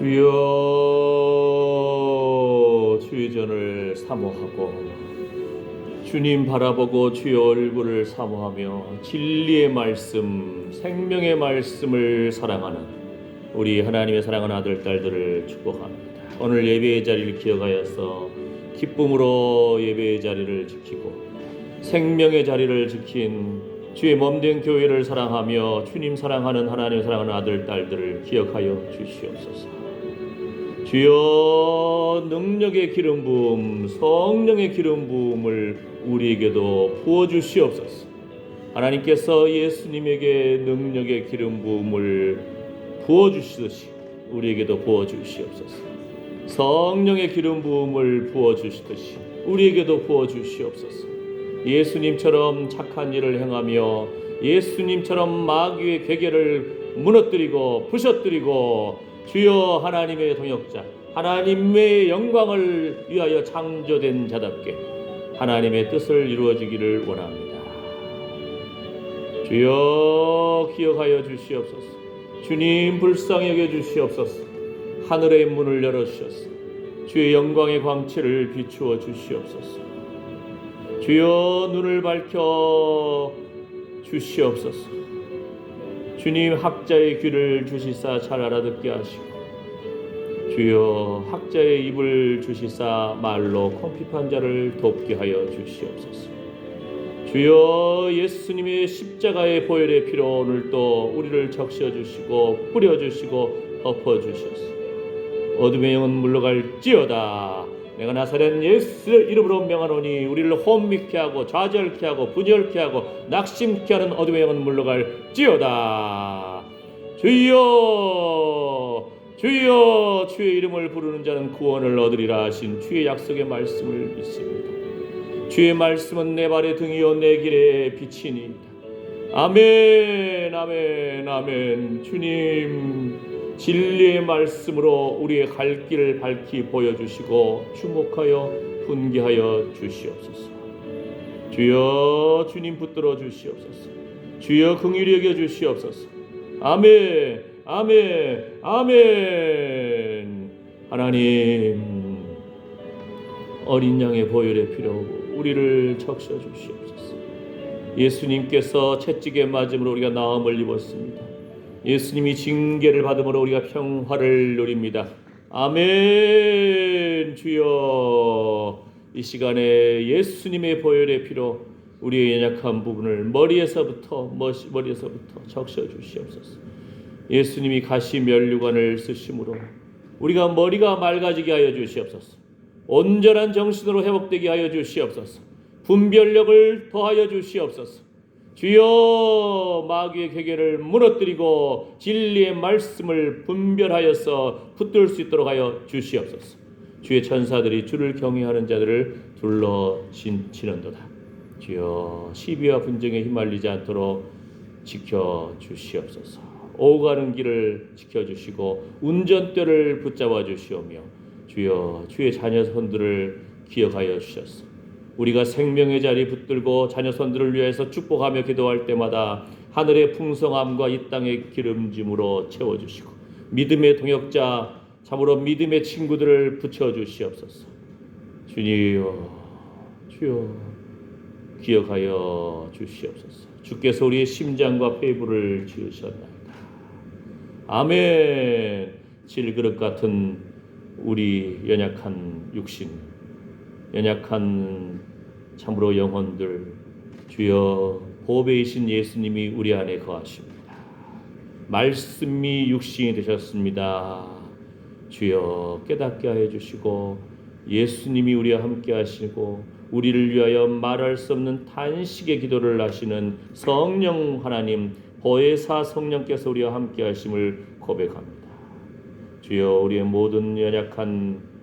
주여, 주의 전을 사모하고 주님 바라보고 주의 얼굴을 사모하며 진리의 말씀, 생명의 말씀을 사랑하는 우리 하나님의 사랑하는 아들, 딸들을 축복합니다. 오늘 예배의 자리를 기억하여서 기쁨으로 예배의 자리를 지키고 생명의 자리를 지킨 주의 몸된 교회를 사랑하며 주님 사랑하는 하나님 사랑하는 아들, 딸들을 기억하여 주시옵소서. 주여, 능력의 기름 부음, 성령의 기름 부음을 우리에게도 부어 주시옵소서. 하나님께서 예수님에게 능력의 기름 부음을 부어 주시듯이 우리에게도 부어 주시옵소서. 성령의 기름 부음을 부어 주시듯이 우리에게도 부어 주시옵소서. 예수님처럼 착한 일을 행하며 예수님처럼 마귀의 괴계를 무너뜨리고 부셔뜨리고 주여, 하나님의 동역자, 하나님의 영광을 위하여 창조된 자답게 하나님의 뜻을 이루어지기를 원합니다. 주여, 기억하여 주시옵소서. 주님, 불쌍히 여겨 주시옵소서. 하늘의 문을 열어주셔서 주의 영광의 광채를 비추어 주시옵소서. 주여, 눈을 밝혀 주시옵소서. 주님, 학자의 귀를 주시사 잘 알아듣게 하시고 주여, 학자의 입을 주시사 말로 콩핍한 자를 돕게 하여 주시옵소서. 주여, 예수님의 십자가의 보혈의 피로 오늘도 우리를 적셔주시고 뿌려주시고 덮어주셔서 어둠의 영은 물러갈지어다. 내가 나사렛 예수의 이름으로 명하노니 우리를 혼미케 하고 좌절케 하고 분열케 하고 낙심케 하는 어둠의 영은 물러갈지어다. 주여, 주여, 주의 이름을 부르는 자는 구원을 얻으리라 하신 주의 약속의 말씀을 믿습니다. 주의 말씀은 내 발의 등이요 내 길의 빛이니이다. 아멘, 아멘, 아멘. 주님, 진리의 말씀으로 우리의 갈 길을 밝히 보여주시고 주목하여 훈계하여 주시옵소서. 주여, 주님 붙들어 주시옵소서. 주여, 긍휼히 여겨 주시옵소서. 아멘, 아멘, 아멘. 하나님, 어린 양의 보혈의 피로 우리를 적셔 주시옵소서. 예수님께서 채찍에 맞음으로 우리가 나음을 입었습니다. 예수님이 징계를 받음으로 우리가 평화를 누립니다. 아멘. 주여, 이 시간에 예수님의 보혈의 피로 우리의 연약한 부분을 머리에서부터 적셔 주시옵소서. 예수님이 가시 면류관을 쓰심으로 우리가 머리가 맑아지게 하여 주시옵소서. 온전한 정신으로 회복되게 하여 주시옵소서. 분별력을 더하여 주시옵소서. 주여, 마귀의 괴계를 무너뜨리고 진리의 말씀을 분별하여서 붙들 수 있도록 하여 주시옵소서. 주의 천사들이 주를 경외하는 자들을 둘러 지는도다. 주여, 시비와 분쟁에 휘말리지 않도록 지켜 주시옵소서. 오가는 길을 지켜주시고 운전대를 붙잡아 주시오며 주여, 주의 자녀손들을 기억하여 주셨소. 우리가 생명의 자리 붙들고 자녀손들을 위해서 축복하며 기도할 때마다 하늘의 풍성함과 이 땅의 기름짐으로 채워주시고 믿음의 동역자, 참으로 믿음의 친구들을 붙여주시옵소서. 주여, 주여, 기억하여 주시옵소서. 주께서 우리의 심장과 폐부를 지으셨나이다. 아멘. 질그릇 같은 우리 연약한 육신, 연약한 참으로 영혼들, 주여, 보배이신 예수님이 우리 안에 거하십니다. 말씀이 육신이 되셨습니다. 주여, 깨닫게 하여 주시고 예수님이 우리와 함께 하시고 우리를 위하여 말할 수 없는 탄식의 기도를 하시는 성령 하나님, 보혜사 성령께서 우리와 함께 하심을 고백합니다. 주여, 우리의 모든 연약한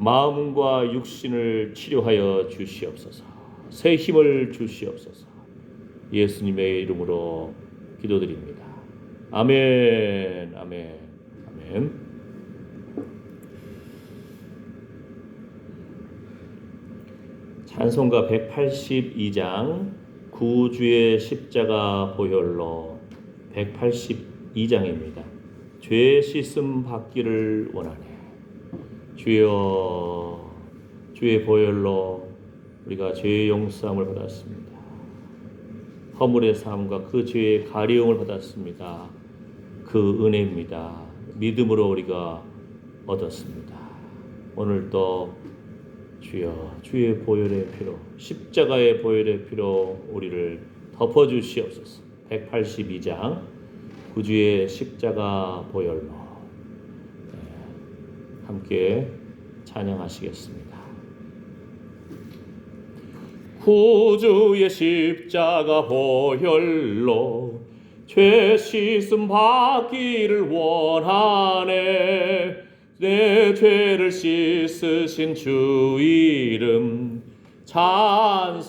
마음과 육신을 치료하여 주시옵소서. 새 힘을 주시옵소서. 예수님의 이름으로 기도드립니다. 아멘, 아멘, 아멘. 찬송가 182장 구주의 십자가 보혈로 182장입니다. 죄 씻음 받기를 원하네. 주여, 주의 보혈로 우리가 죄의 용서함을 받았습니다. 허물의 삶과 그 죄의 가리움을 받았습니다. 그 은혜입니다. 믿음으로 우리가 얻었습니다. 오늘도 주여, 주의 보혈의 피로, 십자가의 보혈의 피로 우리를 덮어주시옵소서. 182장 구주의 십자가 보혈로 함께 찬양하시겠습니다. 구주의 십자가 보혈로 죄 씻음 받기를 원하네. 내 죄를 씻으신 주 이름 찬송합시다.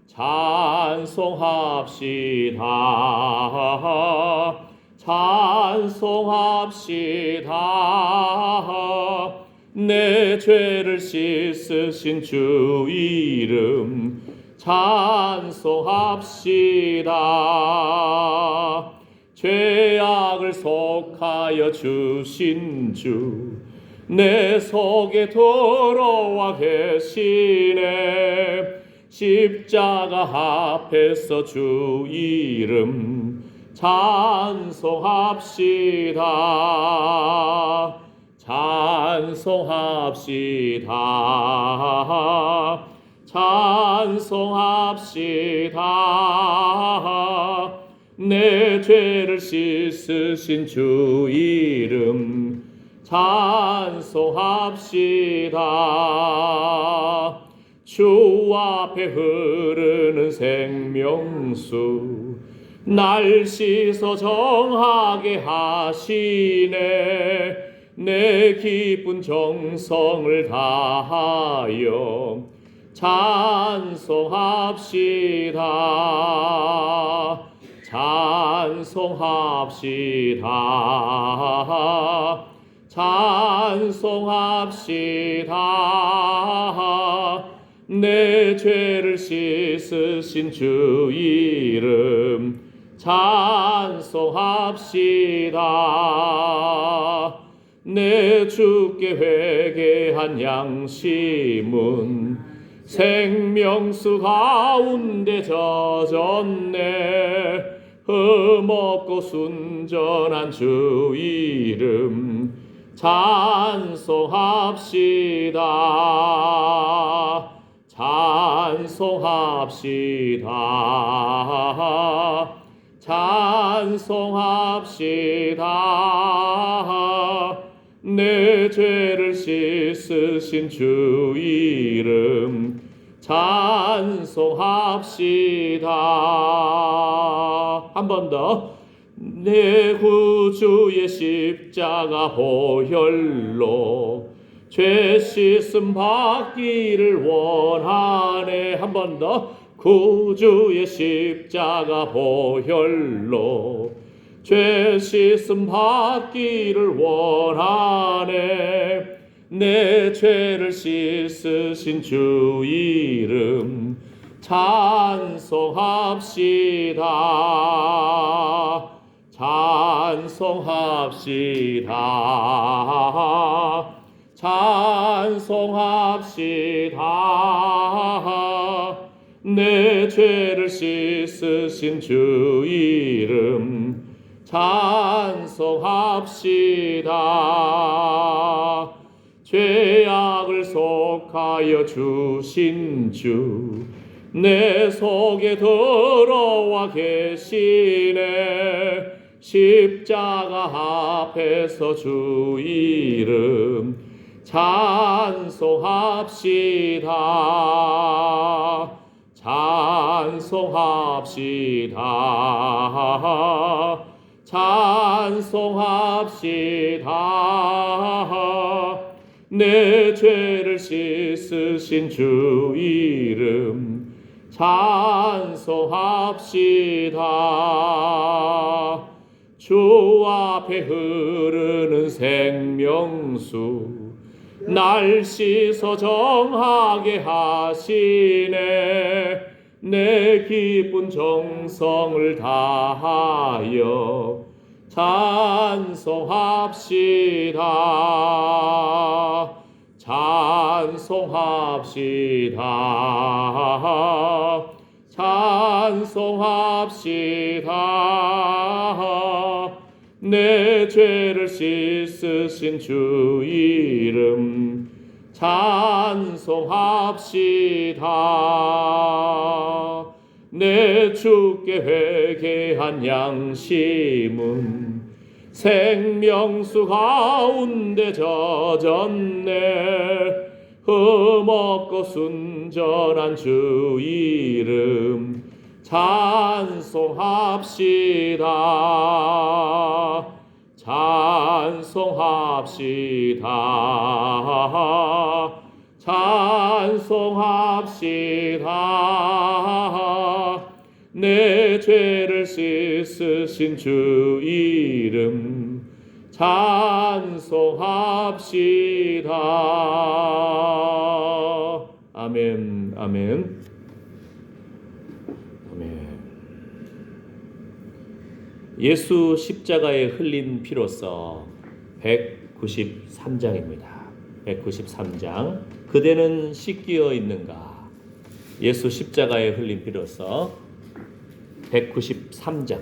찬송합시다. 찬송합시다. 내 죄를 씻으신 주 이름 찬송합시다. 죄악을 속하여 주신 주 내 속에 들어와 계시네. 십자가 앞에서 주 이름 찬송합시다. 찬송합시다. 찬송합시다. 내 죄를 씻으신 주 이름 찬송합시다. 주 앞에 흐르는 생명수 날 씻어 정하게 하시네. 내 기쁜 정성을 다하여 찬송합시다. 찬송합시다. 찬송합시다. 내 죄를 씻으신 주 이름 찬송합시다. 내 주께 회개한 양심은 생명수 가운데 젖었네. 흠없고 순전한 주 이름 찬송합시다. 찬송합시다. 찬송합시다. 내 죄를 씻으신 주 이름 찬송합시다. 한 번 더. 내 구주의 십자가 보혈로 죄 씻음 받기를 원하네. 한 번 더. 구주의 십자가 보혈로 죄 씻음 받기를 원하네. 내 죄를 씻으신 주 이름 찬송합시다. 찬송합시다. 찬송합시다. 내 죄를 씻으신 주 이름 찬송합시다. 죄악을 속하여 주신 주 내 속에 들어와 계시네. 십자가 앞에서 주 이름 찬송합시다. 찬송합시다. 찬송합시다. 내 죄를 씻으신 주 이름 찬송합시다. 주 앞에 흐르는 생명수 날 씻어 정하게 하시네. 내 기쁜 정성을 다하여 찬송합시다. 찬송합시다. 찬송합시다. 내 죄를 씻으신 주 이름 찬송합시다. 내 주께 회개한 양심은 생명수 가운데 젖었네. 흠없고 순전한 주 이름 찬송합시다. 찬송합시다. 찬송합시다. 내 죄를 씻으신 주 이름 찬송합시다. 아멘. 아멘. 아멘. 예수 십자가에 흘린 피로써 193장입니다. 193장. 그대는 씻기어 있는가? 예수 십자가에 흘린 피로써 193장.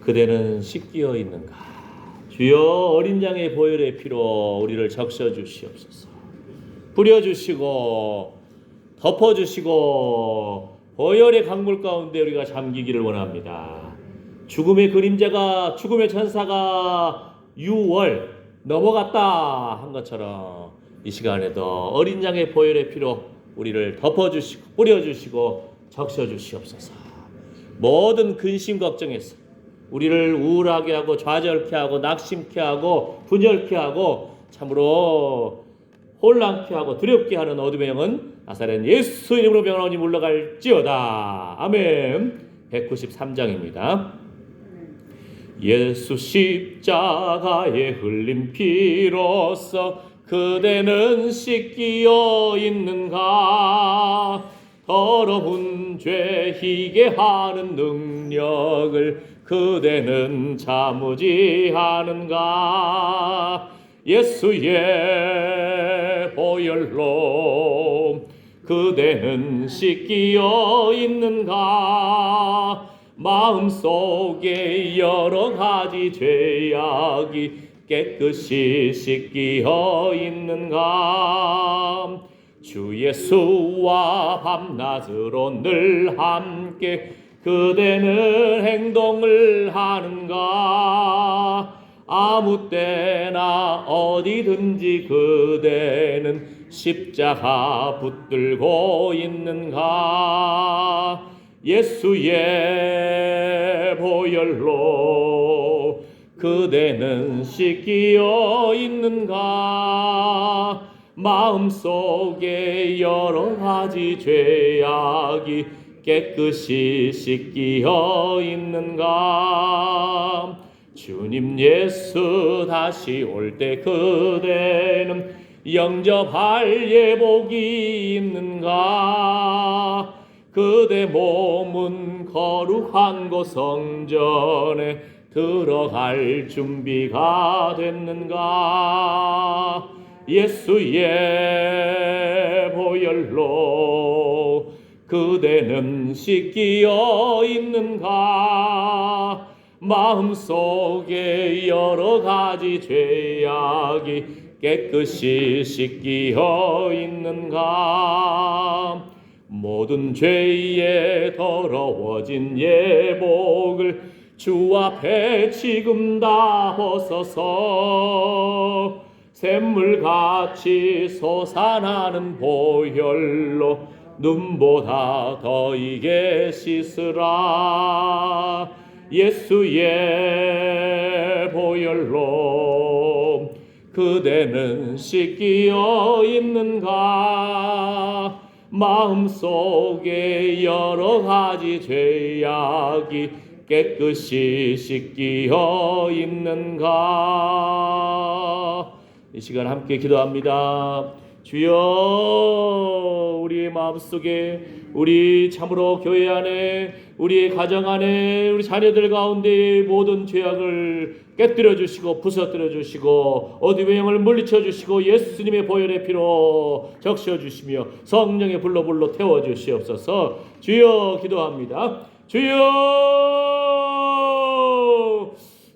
그대는 씻기어 있는가? 주여 어린 양의 보혈의 피로 우리를 적셔 주시옵소서. 뿌려 주시고 덮어 주시고 보혈의 강물 가운데 우리가 잠기기를 원합니다. 죽음의 그림자가, 죽음의 천사가 6월 넘어갔다 한 것처럼 이 시간에도 어린 양의 보혈의 피로 우리를 덮어 주시고 뿌려 주시고 적셔 주시옵소서. 모든 근심 걱정에서 우리를 우울하게 하고 좌절케 하고 낙심케 하고 분열케 하고 참으로 혼란케 하고 두렵게 하는 어둠의 영은 나사렛 예수 이름으로 명하노니 물러갈지어다. 아멘. 193장입니다. 예수 십자가에 흘린 피로써 그대는 씻기어 있는가? 더러운 죄 희게 하는 능력을 그대는 참으지 하는가? 예수의 보혈로 그대는 씻기어 있는가? 마음속에 여러 가지 죄악이 깨끗이 씻기어 있는가? 주 예수와 밤낮으로 늘 함께 그대는 행동을 하는가? 아무 때나 어디든지 그대는 십자가 붙들고 있는가? 예수의 보혈로 그대는 씻기어 있는가? 마음속에 여러 가지 죄악이 깨끗이 씻기어 있는가? 주님 예수 다시 올 때 그대는 영접할 예복이 있는가? 그대 몸은 거룩한 곳 성전에 들어갈 준비가 됐는가? 예수의 보혈로 그대는 씻기어 있는가? 마음속에 여러 가지 죄악이 깨끗이 씻기어 있는가? 모든 죄에 더러워진 예복을 주 앞에 지금 다 벗어서 샘물같이 솟아나는 보혈로 눈보다 더 이게 씻으라. 예수의 보혈로 그대는 씻기어 있는가? 마음속에 여러 가지 죄악이 깨끗이 씻기어 있는가? 이 시간 함께 기도합니다. 주여, 우리의 마음속에 우리 참으로 교회 안에, 우리의 가정 안에, 우리 자녀들 가운데의 모든 죄악을 깨뜨려 주시고 부서뜨려 주시고 어둠의 영을 물리쳐 주시고 예수님의 보혈의 피로 적셔 주시며 성령의 불로 태워 주시옵소서. 주여 기도합니다. 주여,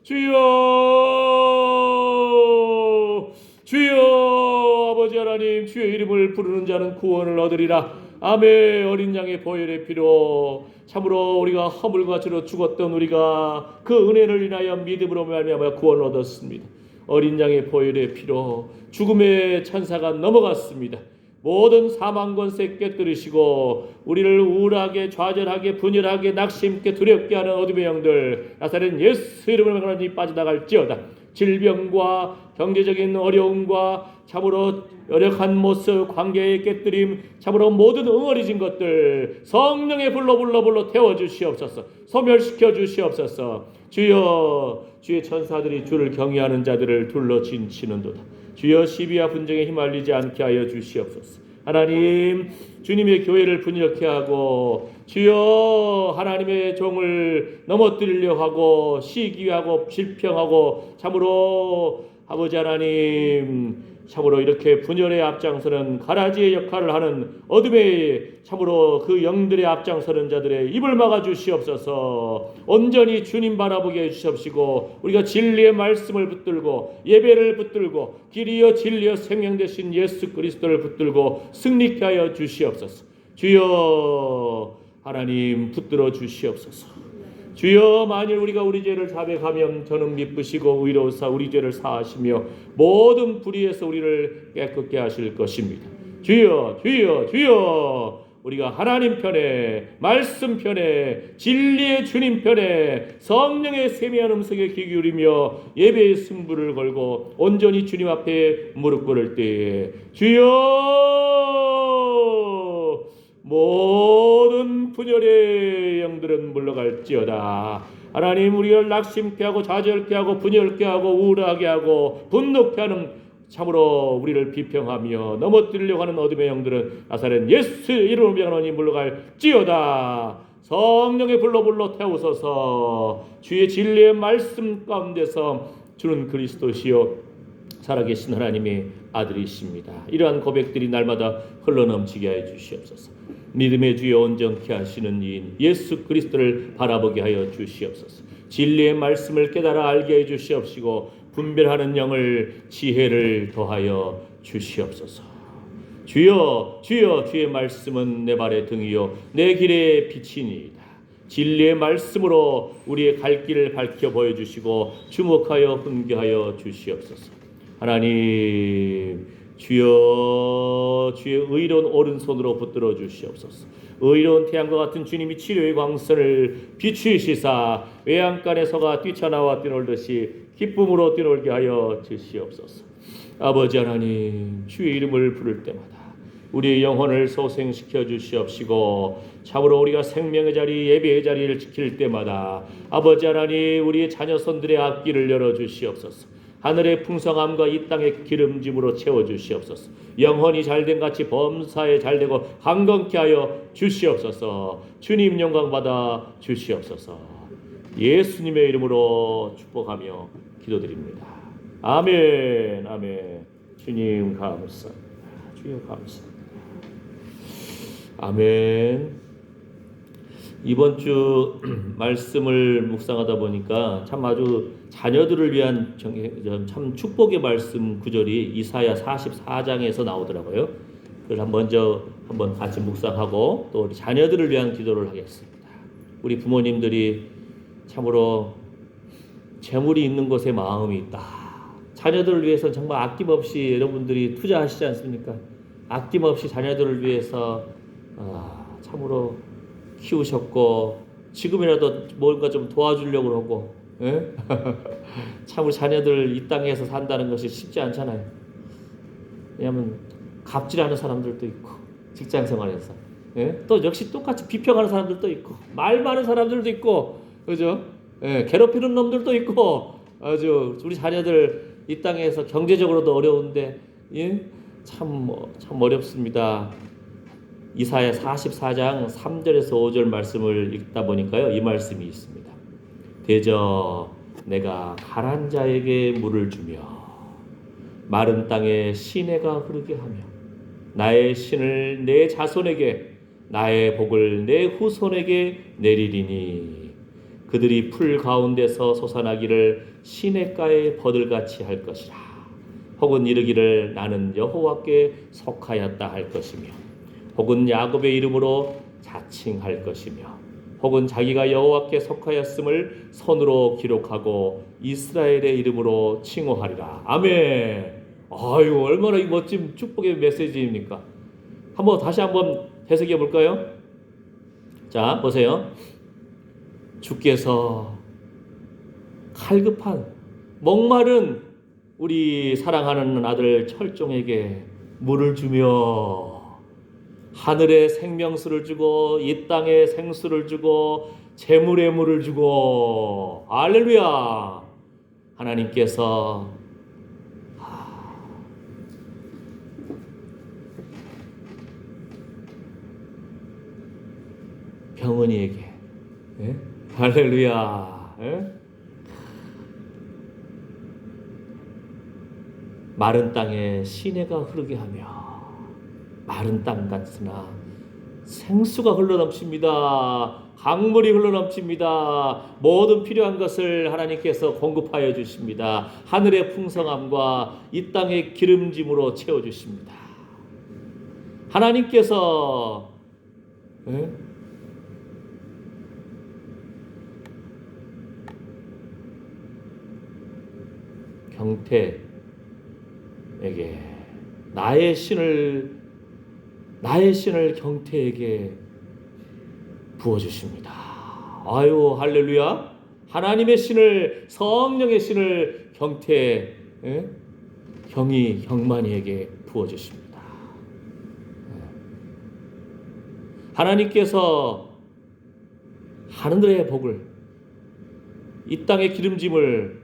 주여, 주여. 아버지 하나님, 주의 이름을 부르는 자는 구원을 얻으리라. 아멘. 어린 양의 보혈의 피로 참으로 우리가 허물과 죄로 죽었던 우리가 그 은혜를 인하여 믿음으로 말미암아 구원을 얻었습니다. 어린 양의 보혈의 피로 죽음의 천사가 넘어갔습니다. 모든 사망 권세 깨뜨리시고 우리를 우울하게, 좌절하게, 분열하게, 낙심케, 두렵게 하는 어둠의 영들 나사렛 예수 이름으로 하나님 빠져나갈지어다. 질병과 경제적인 어려움과 참으로 열악한 모습, 관계의 깨뜨림, 참으로 모든 응어리진 것들 성령의 불로 태워 주시옵소서. 소멸시켜 주시옵소서. 주여, 주의 천사들이 주를 경외하는 자들을 둘러 진치는도다. 주여, 시비와 분쟁에 휘말리지 않게 하여 주시옵소서. 하나님, 주님의 교회를 분열케 하고 주여 하나님의 종을 넘어뜨리려 하고 시기하고 질평하고 참으로 아버지 하나님, 참으로 이렇게 분열의 앞장서는 가라지의 역할을 하는 어둠의 참으로 그 영들의 앞장서는 자들의 입을 막아 주시옵소서. 온전히 주님 바라보게 해주시옵시고 우리가 진리의 말씀을 붙들고 예배를 붙들고 길이여 진리여 생명 되신 예수 그리스도를 붙들고 승리케 하여 주시옵소서. 주여 하나님 붙들어 주시옵소서. 주여, 만일 우리가 우리 죄를 자백하면 저는 미쁘시고 의로우사 우리 죄를 사하시며 모든 불의에서 우리를 깨끗게 하실 것입니다. 주여, 주여, 주여. 우리가 하나님 편에, 말씀 편에, 진리의 주님 편에 성령의 세미한 음성에 귀 기울이며 예배의 승부를 걸고 온전히 주님 앞에 무릎 꿇을 때에 주여, 모든 분열의 영들은 물러갈지어다. 하나님, 우리를 낙심케 하고 좌절케 하고 분열케 하고 우울하게 하고 분노케 하는 참으로 우리를 비평하며 넘어뜨리려고 하는 어둠의 영들은 나사렛 예수 이름으로 명하노니 물러갈지어다. 성령의 불로 태우소서. 주의 진리의 말씀 가운데서 주는 그리스도시요 살아계신 하나님의 아들이십니다. 이러한 고백들이 날마다 흘러넘치게 하여 주시옵소서. 믿음의 주여 온전케 하시는 이인 예수 그리스도를 바라보게 하여 주시옵소서. 진리의 말씀을 깨달아 알게 해 주시옵시고 분별하는 영을 지혜를 더하여 주시옵소서. 주여, 주여, 주의 말씀은 내 발의 등이요 내 길의 빛이니이다. 진리의 말씀으로 우리의 갈 길을 밝혀 보여주시고 주목하여 훈계하여 주시옵소서. 하나님, 주여, 주의 의로운 오른손으로 붙들어 주시옵소서. 의로운 태양과 같은 주님이 치료의 광선을 비추시사 외양간에 서가 뛰쳐나와 뛰놀듯이 기쁨으로 뛰놀게 하여 주시옵소서. 아버지 하나님, 주의 이름을 부를 때마다 우리의 영혼을 소생시켜 주시옵시고 참으로 우리가 생명의 자리, 예배의 자리를 지킬 때마다 아버지 하나님, 우리의 자녀손들의 앞길을 열어 주시옵소서. 하늘의 풍성함과 이 땅의 기름짐으로 채워주시옵소서. 영혼이 잘된 같이 범사에 잘되고 강건케 하여 주시옵소서. 주님 영광 받아 주시옵소서. 예수님의 이름으로 축복하며 기도드립니다. 아멘, 아멘. 주님 감사합니다. 주님 감사합니다. 아멘. 이번 주 말씀을 묵상하다 보니까 참 아주 자녀들을 위한 참 축복의 말씀 구절이 이사야 44장에서 나오더라고요. 그래서 먼저 한번 같이 묵상하고 또 우리 자녀들을 위한 기도를 하겠습니다. 우리 부모님들이 참으로 재물이 있는 곳에 마음이 있다. 자녀들을 위해서 정말 아낌없이 여러분들이 투자하시지 않습니까? 아낌없이 자녀들을 위해서 참으로 키우셨고 지금이라도 뭔가 좀 도와주려고 하고 참으로 자녀들 이 땅에서 산다는 것이 쉽지 않잖아요. 왜냐하면 갑질하는 사람들도 있고 직장생활에서 또 역시 똑같이 비평하는 사람들도 있고 말 많은 사람들도 있고 그죠? 괴롭히는 놈들도 있고 아주 우리 자녀들 이 땅에서 경제적으로도 어려운데 참 어렵습니다. 이사야 44장 3절에서 5절 말씀을 읽다 보니까요, 이 말씀이 있습니다. 대저 내가 가난 자에게 물을 주며 마른 땅에 시내가 흐르게 하며 나의 신을 내 자손에게 나의 복을 내 후손에게 내리리니 그들이 풀 가운데서 솟아나기를 시냇가에 버들같이 할 것이라. 혹은 이르기를 나는 여호와께 속하였다 할 것이며 혹은 야곱의 이름으로 자칭할 것이며 혹은 자기가 여호와께 속하였음을 손으로 기록하고 이스라엘의 이름으로 칭호하리라. 아멘. 아유, 얼마나 이 멋진 축복의 메시지입니까? 다시 한번 해석해 볼까요? 자, 보세요. 주께서 칼급한 목마른 우리 사랑하는 아들 철종에게 물을 주며 하늘에 생명수를 주고 이 땅에 생수를 주고 재물의 물을 주고, 할렐루야. 하나님께서 병은이에게, 예? 할렐루야, 예? 마른 땅에 시내가 흐르게 하며 마른 땅 같으나 생수가 흘러넘칩니다. 강물이 흘러넘칩니다. 모든 필요한 것을 하나님께서 공급하여 주십니다. 하늘의 풍성함과 이 땅의 기름짐으로 채워주십니다. 하나님께서, 예? 경태에게 나의 신을 경태에게 부어주십니다. 아유, 할렐루야. 하나님의 신을, 성령의 신을 경태, 경만이에게 부어주십니다. 하나님께서 하늘의 복을, 이 땅의 기름짐을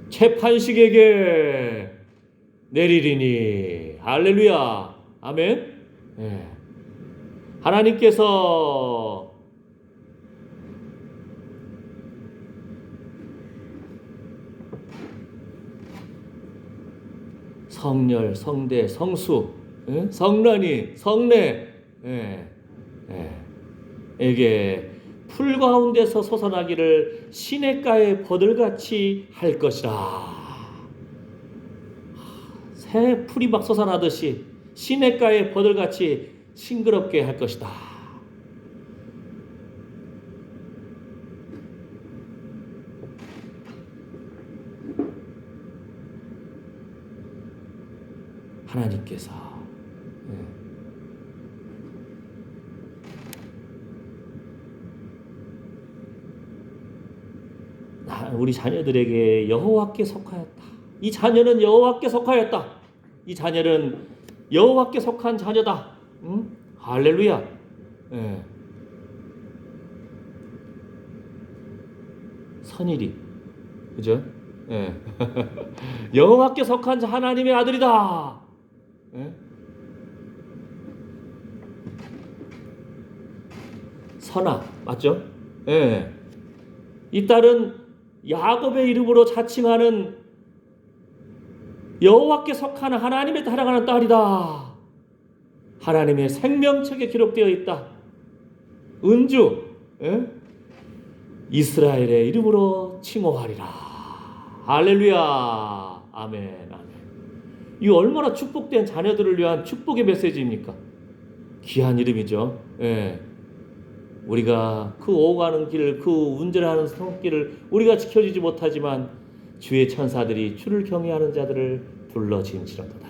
채판식에게 내리리니. 할렐루야. 아멘. 네. 하나님께서 성렬, 성대, 성수, 성란이, 성례 에게 풀 가운데서 솟아나기를 시냇가에 버들같이 할 것이라. 새 풀이 막 솟아나듯이 시냇가에 버들같이 싱그럽게 할 것이다. 하나님께서 우리 자녀들에게 여호와께 속하였다. 이 자녀는 여호와께 속하였다. 이 자녀는 여호와께 속한 자녀다. 할렐루야. 선일이, 그죠? 여호와께 속한 하나님의 아들이다. 선아, 맞죠? 이 딸은 야곱의 이름으로 자칭하는 여호와께 속하는 하나님의 사랑하는 딸이다. 하나님의 생명책에 기록되어 있다. 은주, 이스라엘의 이름으로 칭호하리라. 할렐루야. 아멘, 아멘. 이 얼마나 축복된 자녀들을 위한 축복의 메시지입니까? 귀한 이름이죠. 우리가 그 오가는 길, 그 운전하는 손길을 우리가 지켜주지 못하지만 주의 천사들이 주를 경외하는 자들을 둘러짐지로도다.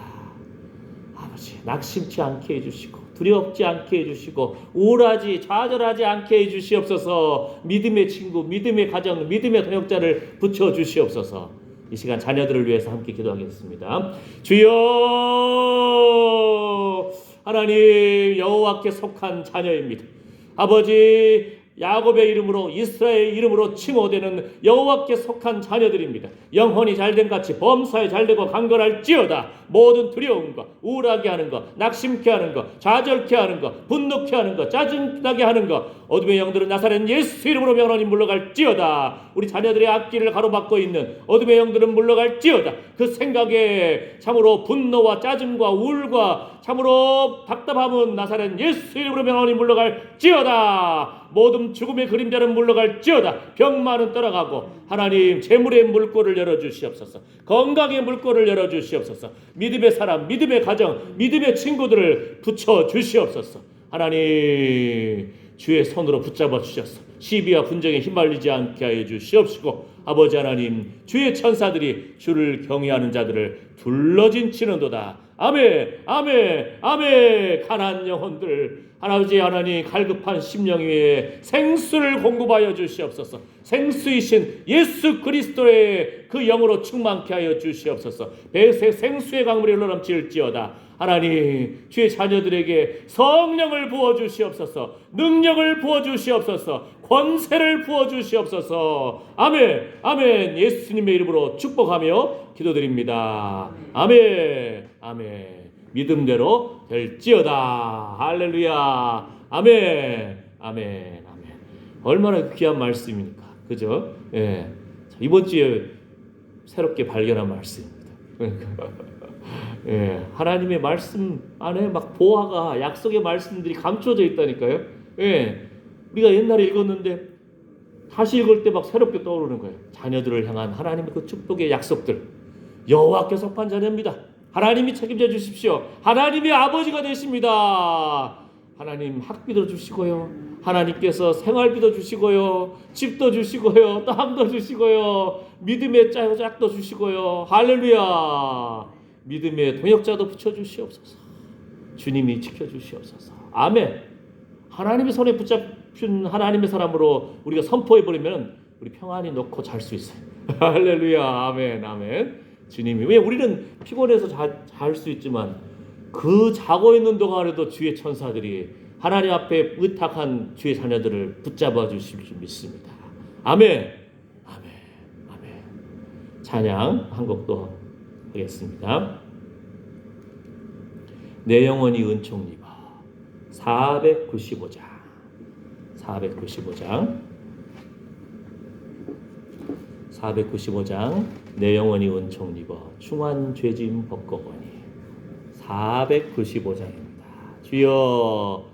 아버지, 낙심치 않게 해주시고 두렵지 않게 해주시고 우울하지 좌절하지 않게 해주시옵소서. 믿음의 친구, 믿음의 가정, 믿음의 동역자를 붙여주시옵소서. 이 시간 자녀들을 위해서 함께 기도하겠습니다. 주여, 하나님, 여호와께 속한 자녀입니다. 아버지, 야곱의 이름으로 이스라엘의 이름으로 칭호되는 여호와께 속한 자녀들입니다. 영혼이 잘된 같이 범사에 잘되고 강건할지어다. 모든 두려움과 우울하게 하는 것, 낙심케 하는 것, 좌절케 하는 것, 분노케 하는 것, 짜증나게 하는 것, 어둠의 영들은 나사렛 예수 이름으로 명하니 물러갈지어다. 우리 자녀들의 앞길을 가로막고 있는 어둠의 영들은 물러갈지어다. 그 생각에 참으로 분노와 짜증과 우울과 참으로 답답함은 나사렛 예수 이름으로 명하니 물러갈지어다. 모든 죽음의 그림자는 물러갈지어다. 병만은 떠나가고 하나님 재물의 물꼬를 열어주시옵소서. 건강의 물꼬를 열어주시옵소서. 믿음의 사람, 믿음의 가정, 믿음의 친구들을 붙여주시옵소서. 하나님 주의 손으로 붙잡아 주셔서 시비와 분쟁에 휘말리지 않게 하여 주시옵시고, 아버지 하나님 주의 천사들이 주를 경외하는 자들을 둘러진치는도다. 아멘, 아멘, 아멘. 가난한 영혼들 아버지 하나님 갈급한 심령 위에 생수를 공급하여 주시옵소서. 생수이신 예수 그리스도의 그 영으로 충만케 하여 주시옵소서. 배색 생수의 강물이 흘러넘칠지어다. 하나님 주의 자녀들에게 성령을 부어주시옵소서. 능력을 부어주시옵소서. 권세를 부어주시옵소서. 아멘, 아멘. 예수님의 이름으로 축복하며 기도드립니다. 아멘, 아멘. 믿음대로 될지어다. 할렐루야. 아멘, 아멘, 아멘. 얼마나 귀한 말씀입니까? 그죠? 예. 이번 주에 새롭게 발견한 말씀입니다. 예. 하나님의 말씀 안에 막 보화가, 약속의 말씀들이 감춰져 있다니까요. 예. 우리가 옛날에 읽었는데 다시 읽을 때 막 새롭게 떠오르는 거예요. 자녀들을 향한 하나님의 그 축복의 약속들. 여호와께 속한 자녀입니다. 하나님이 책임져 주십시오. 하나님의 아버지가 되십니다. 하나님 학비도 주시고요. 하나님께서 생활비도 주시고요. 집도 주시고요. 땅도 주시고요. 믿음의 짝도 주시고요. 할렐루야. 믿음의 동역자도 붙여주시옵소서. 주님이 지켜주시옵소서. 아멘. 하나님의 손에 붙잡힌 하나님의 사람으로 우리가 선포해버리면 우리 평안히 놓고 잘 수 있어요. 할렐루야. 아멘, 아멘. 주님이, 왜 우리는 피곤해서 잘 수 있지만 그 자고 있는 동안에도 주의 천사들이 하나님 앞에 의탁한 주의 자녀들을 붙잡아 주실 줄 믿습니다. 아멘, 아멘, 아멘. 찬양 한 곡도 하겠습니다. 내 영혼이 은총 입어. 495장 495장 내 영혼이 은총 입어 충한 죄짐 벗고보니. 495장입니다. 주여,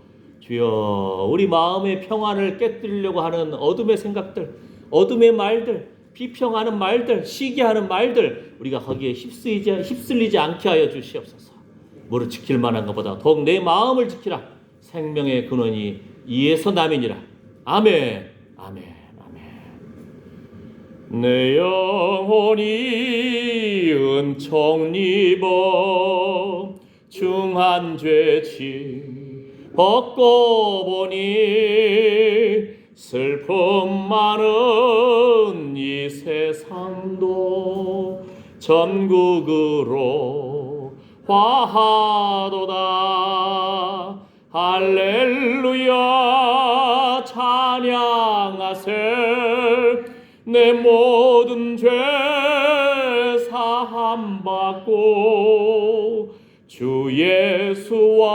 주여. 우리 마음의 평안을 깨뜨리려고 하는 어둠의 생각들, 어둠의 말들, 비평하는 말들, 시기하는 말들, 우리가 거기에 휩쓸리지 않게 하여 주시옵소서. 뭐를 지킬 만한 것보다 더욱 내 마음을 지키라. 생명의 근원이 이에서 남이니라. 아멘, 아멘, 아멘. 내 영혼이 은총 입어 중한 죄짐 벗고 보니. 슬픔 많은 이 세상도 전국으로 화하도다. 할렐루야. 찬양하세. 내 모든 죄 사함 받고 주 예수와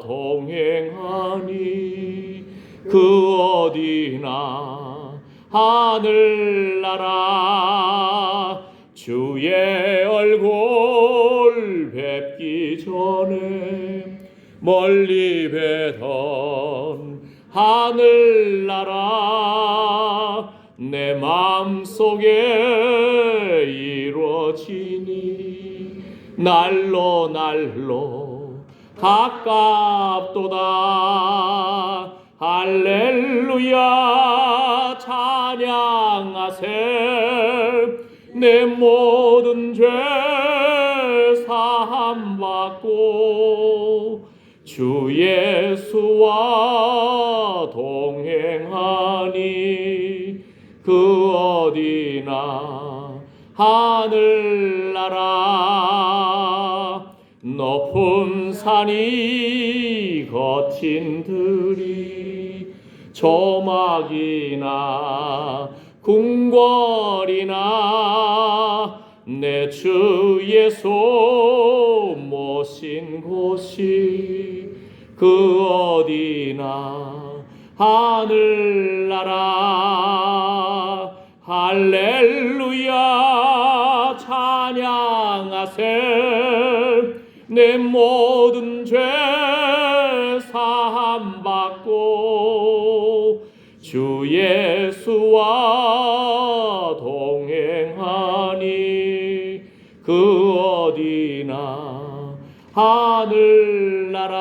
동행하니. 그 어디나 하늘나라 주의 얼굴 뵙기 전에 멀리 뵈던 하늘나라 내 마음속에 이루어지니. 날로 가깝도다. 할렐루야. 찬양하세. 내 모든 죄 사함 받고 주 예수와 동행하니. 그 어디나 하늘나라 높은 산이 거친 들이 조막이나 궁궐이나 내 주 예수 모신 곳이 그 어디나 하늘나라 할렐루야 찬양하세 내 모든 죄 사함받고 주 예수와 동행하니 그 어디나 하늘나라.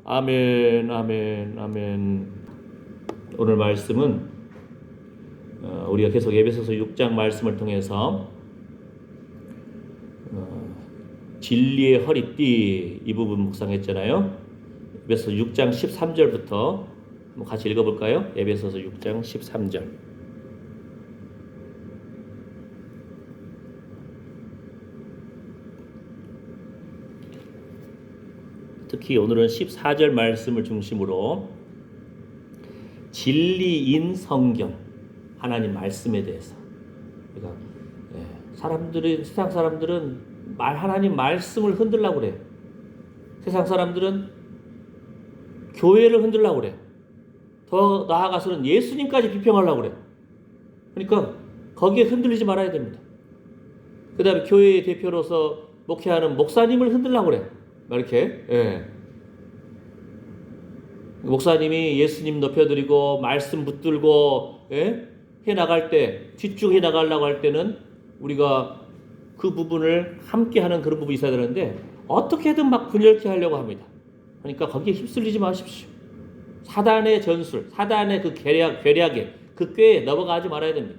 아멘, 아멘, 아멘. 오늘 말씀은 우리가 계속 에베소서 6장 말씀을 통해서 진리의 허리띠 이 부분 묵상했잖아요. 에베소서 6장 13절부터 같이 읽어볼까요? 에베소서 6장 13절. 특히 오늘은 14절 말씀을 중심으로 진리인 성경, 하나님 말씀에 대해서. 그러니까 세상 사람들은 하나님 말씀을 흔들려고 그래요. 세상 사람들은 교회를 흔들려고 그래요. 더 나아가서는 예수님까지 비평하려고 그래요. 그러니까 거기에 흔들리지 말아야 됩니다. 그 다음에 교회의 대표로서 목회하는 목사님을 흔들려고 그래요. 이렇게 목사님이 예수님 높여드리고 말씀 붙들고 해나갈 때, 뒷쭉 해나가려고 할 때는 우리가 그 부분을 함께하는 그런 부분이 있어야 되는데 어떻게든 막 분열케 하려고 합니다. 그러니까 거기에 휩쓸리지 마십시오. 사단의 전술, 사단의 그 괴략에 그 꾀에 넘어가지 말아야 됩니다.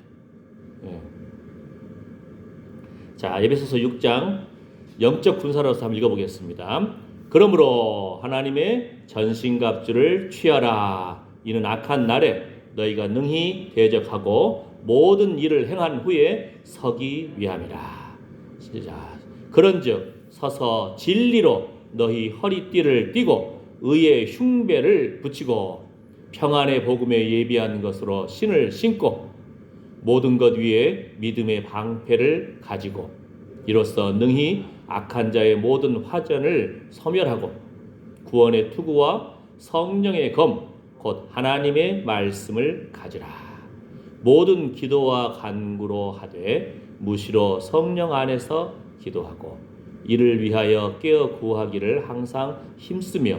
자, 에베소서 6장 영적 군사로서 한번 읽어보겠습니다. 그러므로 하나님의 전신갑주를 취하라. 이는 악한 날에 너희가 능히 대적하고 모든 일을 행한 후에 서기 위함이라. 자, 그런즉 서서 진리로 너희 허리띠를 띠고 의의 흉배를 붙이고 평안의 복음에 예비한 것으로 신을 신고 모든 것 위에 믿음의 방패를 가지고 이로써 능히 악한 자의 모든 화전을 소멸하고 구원의 투구와 성령의 검 곧 하나님의 말씀을 가지라. 모든 기도와 간구로 하되 무시로 성령 안에서 기도하고 이를 위하여 깨어 구하기를 항상 힘쓰며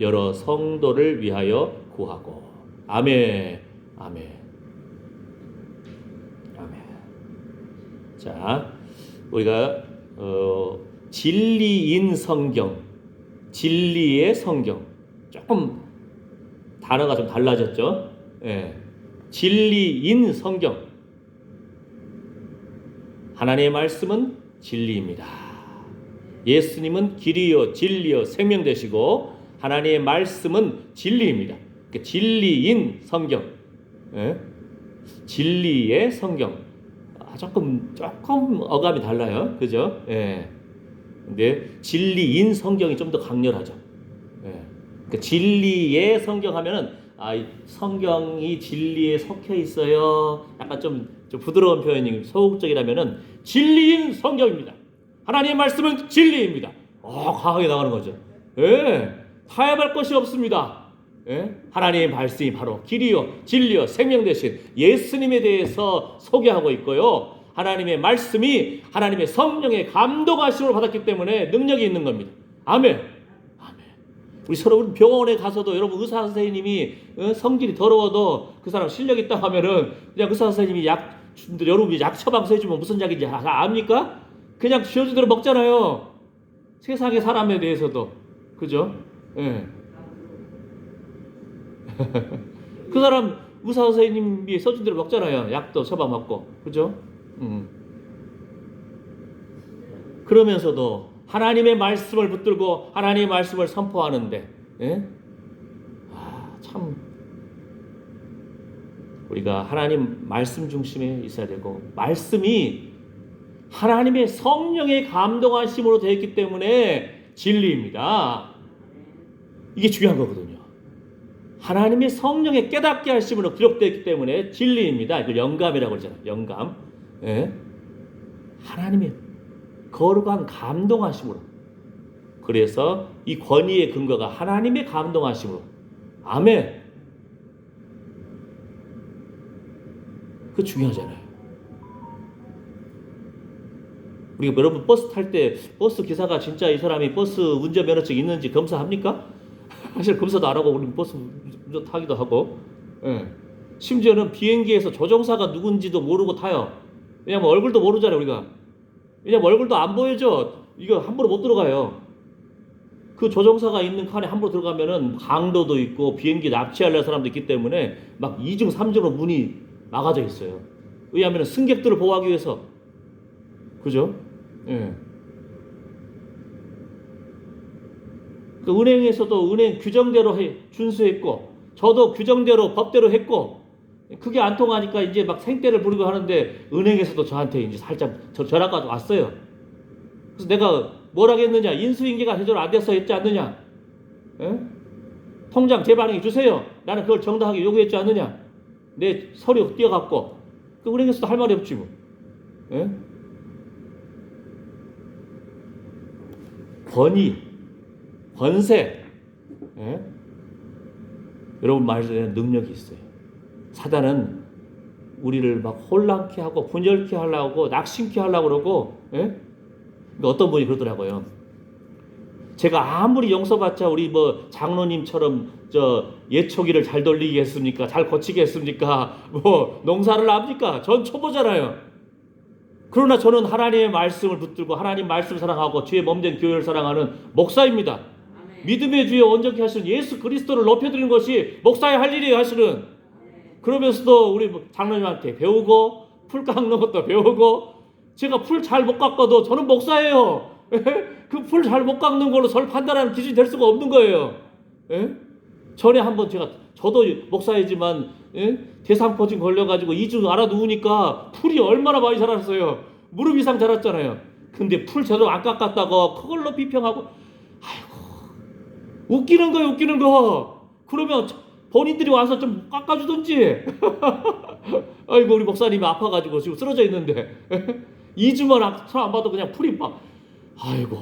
여러 성도를 위하여 구하고. 아멘, 아멘, 아멘. 자, 우리가 진리인 성경, 진리의 성경, 조금 단어가 좀 달라졌죠. 진리인 성경, 하나님의 말씀은 진리입니다. 예수님은 길이요 진리요 생명 되시고 하나님의 말씀은 진리입니다. 그러니까 진리인 성경, 진리의 성경. 조금 어감이 달라요, 그죠? 근데 진리인 성경이 좀 더 강렬하죠. 그러니까 진리의 성경 하면은 성경이 진리에 속해 있어요. 약간 좀 부드러운 표현이 소극적이라면은 진리인 성경입니다. 하나님의 말씀은 진리입니다. 강하게 나가는 거죠. 타협할 것이 없습니다. 하나님의 말씀이 바로 길이요 진리요 생명 되신 예수님에 대해서 소개하고 있고요. 하나님의 말씀이 하나님의 성령의 감동하심을 받았기 때문에 능력이 있는 겁니다. 아멘. 우리 병원에 가서도 여러분 의사 선생님이 성질이 더러워도 그 사람 실력 있다 하면은 그냥 의사 선생님이 여러분이 약 처방서 해주면 무슨 약인지 압니까? 그냥 지어준 대로 먹잖아요. 세상의 사람에 대해서도. 그죠? 그 사람 의사 선생님이 써준 대로 먹잖아요. 약도 처방 맞고. 그죠? 그러면서도 하나님의 말씀을 붙들고 하나님의 말씀을 선포하는데 참 우리가 하나님 말씀 중심에 있어야 되고 말씀이 하나님의 성령의 감동하심으로 되어 있기 때문에 진리입니다. 이게 중요한 거거든요. 하나님의 성령의 깨닫게 하심으로 기록되어 있기 때문에 진리입니다. 이걸 영감이라고 그러잖아요. 영감. 예? 하나님의 거룩한 감동하심으로. 그래서 이 권위의 근거가 하나님의 감동하심으로. 아멘. 그거 중요하잖아요. 우리가 여러분 버스 탈 때 버스 기사가 진짜 이 사람이 버스 운전면허증 있는지 검사합니까? 사실 검사도 안 하고 우리 버스 운전 타기도 하고. 예. 심지어는 비행기에서 조종사가 누군지도 모르고 타요. 왜냐면 얼굴도 모르잖아요 우리가. 왜냐면 얼굴도 안 보여줘. 이거 함부로 못 들어가요. 그 조종사가 있는 칸에 함부로 들어가면은 강도도 있고 비행기 납치하려는 사람도 있기 때문에 막 2중 3중으로 문이 막아져 있어요. 왜냐하면 승객들을 보호하기 위해서. 그죠? 예. 그 은행에서도 은행 규정대로 준수했고, 저도 규정대로 법대로 했고, 그게 안 통하니까 이제 막 생떼를 부리고 하는데 은행에서도 저한테 이제 살짝 전화가 왔어요. 그래서 내가 뭐라고 했느냐? 인수인계가 제대로 안 돼서 했지 않느냐? 예? 통장 재반영해 주세요. 나는 그걸 정당하게 요구했지 않느냐? 내 서류 띄어갖고. 그 은행에서도 할 말이 없지 뭐. 예? 권위, 권세. 예? 여러분 말씀에 능력이 있어요. 사단은 우리를 막 혼란케 하고 분열케 하려고 낙심케 하려고 그러고. 예? 어떤 분이 그러더라고요. 제가 아무리 용서받자 우리 뭐 장로님처럼 저 예초기를 잘 돌리겠습니까? 잘 고치겠습니까? 뭐 농사를 합니까? 전 초보잖아요. 그러나 저는 하나님의 말씀을 붙들고 하나님 말씀을 사랑하고 주의 몸된 교회를 사랑하는 목사입니다. 아멘. 믿음의 주에 온전케 하시는 예수 그리스도를 높여드리는 것이 목사의 할 일이에요. 사실은. 그러면서도 우리 장로님한테 배우고 풀 깎는 것도 배우고 제가 풀 잘 못 깎아도 저는 목사예요. 그 풀 잘 못 깎는 걸로 저를 판단하는 기준이 될 수가 없는 거예요. 전에 한번 저도 목사이지만 대상포진 걸려가지고 2주 알아 누우니까 풀이 얼마나 많이 자랐어요. 무릎 이상 자랐잖아요. 근데 풀 제대로 안 깎았다고 그걸로 비평하고 아이고 웃기는 거예요. 웃기는 거. 그러면 본인들이 와서 좀 깎아주든지. 아이고 우리 목사님이 아파가지고 지금 쓰러져 있는데 2주만 손 안 봐도 그냥 풀이 막 아이고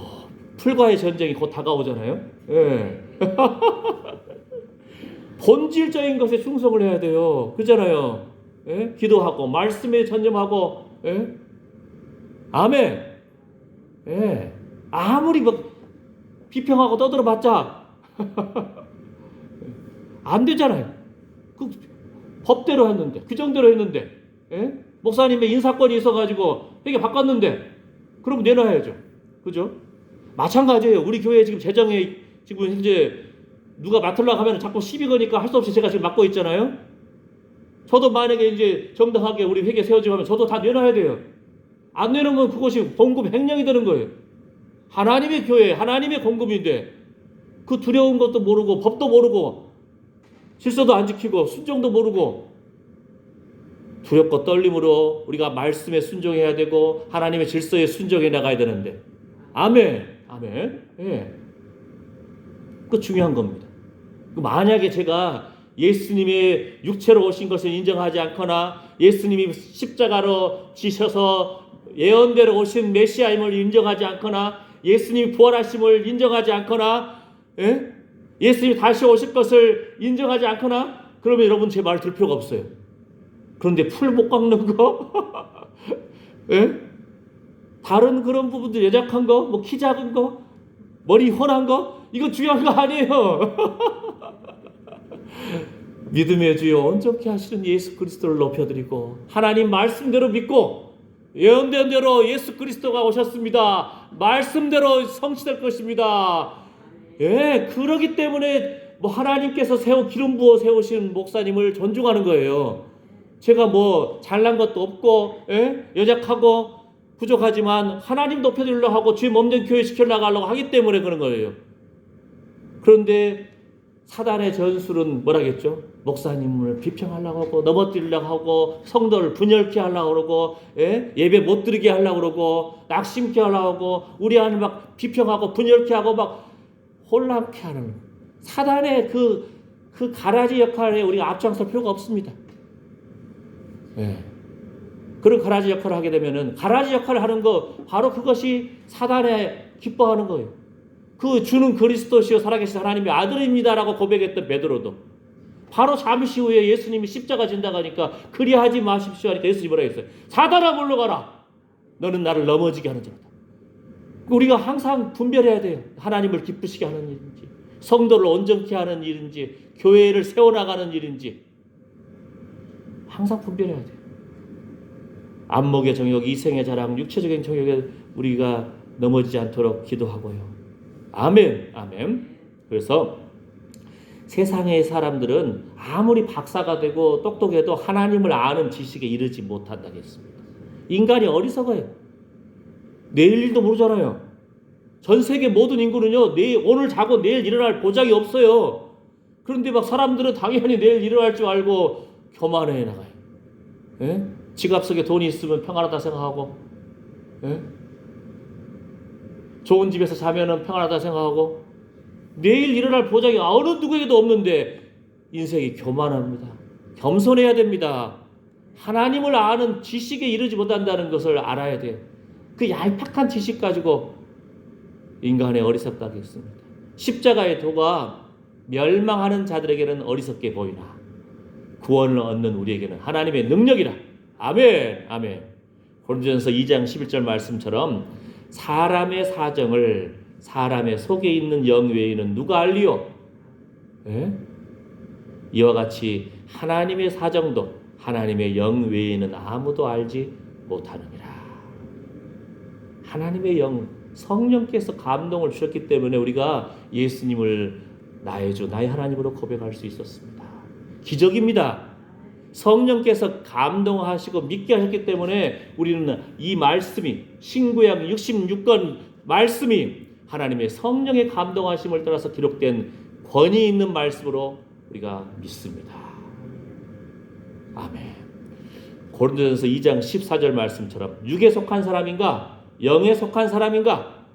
풀과의 전쟁이 곧 다가오잖아요. 예. 본질적인 것에 충성을 해야 돼요. 그렇잖아요. 예? 기도하고 말씀에 전념하고. 예? 아멘. 예. 아무리 뭐 비평하고 떠들어봤자 안 되잖아요. 그 법대로 했는데 규정대로 했는데 예? 목사님의 인사권이 있어가지고 이게 바꿨는데 그럼 내놔야죠. 그죠? 마찬가지예요. 우리 교회 지금 재정에 지금 현재 누가 맡으려고 하면 자꾸 시비 거니까 할 수 없이 제가 지금 맡고 있잖아요. 저도 만약에 이제 정당하게 우리 회계 세워지고 하면 저도 다 내놔야 돼요. 안 내놓으면 그것이 봉급 횡령이 되는 거예요. 하나님의 교회, 하나님의 공급인데 그 두려운 것도 모르고 법도 모르고 질서도 안 지키고 순종도 모르고 두렵고 떨림으로 우리가 말씀에 순종해야 되고 하나님의 질서에 순종해 나가야 되는데 아멘. 아멘. 예. 그 중요한 겁니다. 만약에 제가 예수님의 육체로 오신 것을 인정하지 않거나 예수님이 십자가로 지셔서 예언대로 오신 메시아임을 인정하지 않거나 예수님이 부활하심을 인정하지 않거나 예? 예수님이 다시 오실 것을 인정하지 않거나 그러면 여러분 제 말 들 필요가 없어요. 그런데 풀 못 깎는 거 예? 다른 그런 부분들 여작한 거 뭐 키 작은 거 머리 훤한 거 이거 중요한 거 아니에요. 믿음의 주여 온전케 하시는 예수 그리스도를 높여드리고 하나님 말씀대로 믿고 예언된 대로 예수 그리스도가 오셨습니다. 말씀대로 성취될 것입니다. 예, 그러기 때문에 뭐 하나님께서 기름 부어 세우신 목사님을 존중하는 거예요. 제가 뭐 잘난 것도 없고 예? 여작하고 부족하지만 하나님 높여드리려고 하고 주의 몸된 교회 시켜나가려고 하기 때문에 그런 거예요. 그런데 사단의 전술은 뭐라겠죠? 목사님을 비평하려고 하고 넘어뜨리려고 하고 성도를 분열케 하려고 그러고 예배 못 드리게 하려고 그러고 낙심케 하려고 하고 우리 안을 막 비평하고 분열케 하고 막 혼란케 하는 사단의 그 그 가라지 역할에 우리가 앞장설 필요가 없습니다. 예. 그런 가라지 역할을 하게 되면은 가라지 역할을 하는 거 바로 그것이 사단에 기뻐하는 거예요. 그 주는 그리스도시요 살아계신 하나님의 아들입니다라고 고백했던 베드로도 바로 잠시 후에 예수님이 십자가 진다고 하니까 그리하지 마십시오 하니까 예수님이 뭐라 했어요? 사단아 물러가라. 너는 나를 넘어지게 하는 자다. 우리가 항상 분별해야 돼요. 하나님을 기쁘시게 하는 일인지, 성도를 온전케 하는 일인지, 교회를 세워나가는 일인지 항상 분별해야 돼요. 안목의 정욕, 이생의 자랑, 육체적인 정욕에 우리가 넘어지지 않도록 기도하고요. 아멘, 아멘. 그래서 세상의 사람들은 아무리 박사가 되고 똑똑해도 하나님을 아는 지식에 이르지 못한다고 했습니다. 인간이 어리석어요. 내일 일도 모르잖아요. 전 세계 모든 인구는요, 오늘 자고 내일 일어날 보장이 없어요. 그런데 막 사람들은 당연히 내일 일어날 줄 알고 교만해 나가요. 예? 지갑 속에 돈이 있으면 평안하다 생각하고, 예? 좋은 집에서 자면은 평안하다 생각하고, 내일 일어날 보장이 어느 누구에게도 없는데 인생이 교만합니다. 겸손해야 됩니다. 하나님을 아는 지식에 이르지 못한다는 것을 알아야 돼요. 그 얄팍한 지식 가지고 인간의 어리석다고 했습니다. 십자가의 도가 멸망하는 자들에게는 어리석게 보이나 구원을 얻는 우리에게는 하나님의 능력이라. 아멘, 아멘. 고린도전서 2장 11절 말씀처럼 사람의 사정을 사람의 속에 있는 영 외에는 누가 알리요? 예? 이와 같이 하나님의 사정도 하나님의 영 외에는 아무도 알지 못하느니라. 하나님의 영, 성령께서 감동을 주셨기 때문에 우리가 예수님을 나의 주, 나의 하나님으로 고백할 수 있었습니다. 기적입니다. 성령께서 감동하시고 믿게 하셨기 때문에 우리는 이 말씀이 신구약 66권 말씀이 하나님의 성령의 감동하심을 따라서 기록된 권위 있는 말씀으로 우리가 믿습니다. 아멘. 고린도전서 2장 14절 말씀처럼 육에 속한 사람인가 영에 속한 사람인가?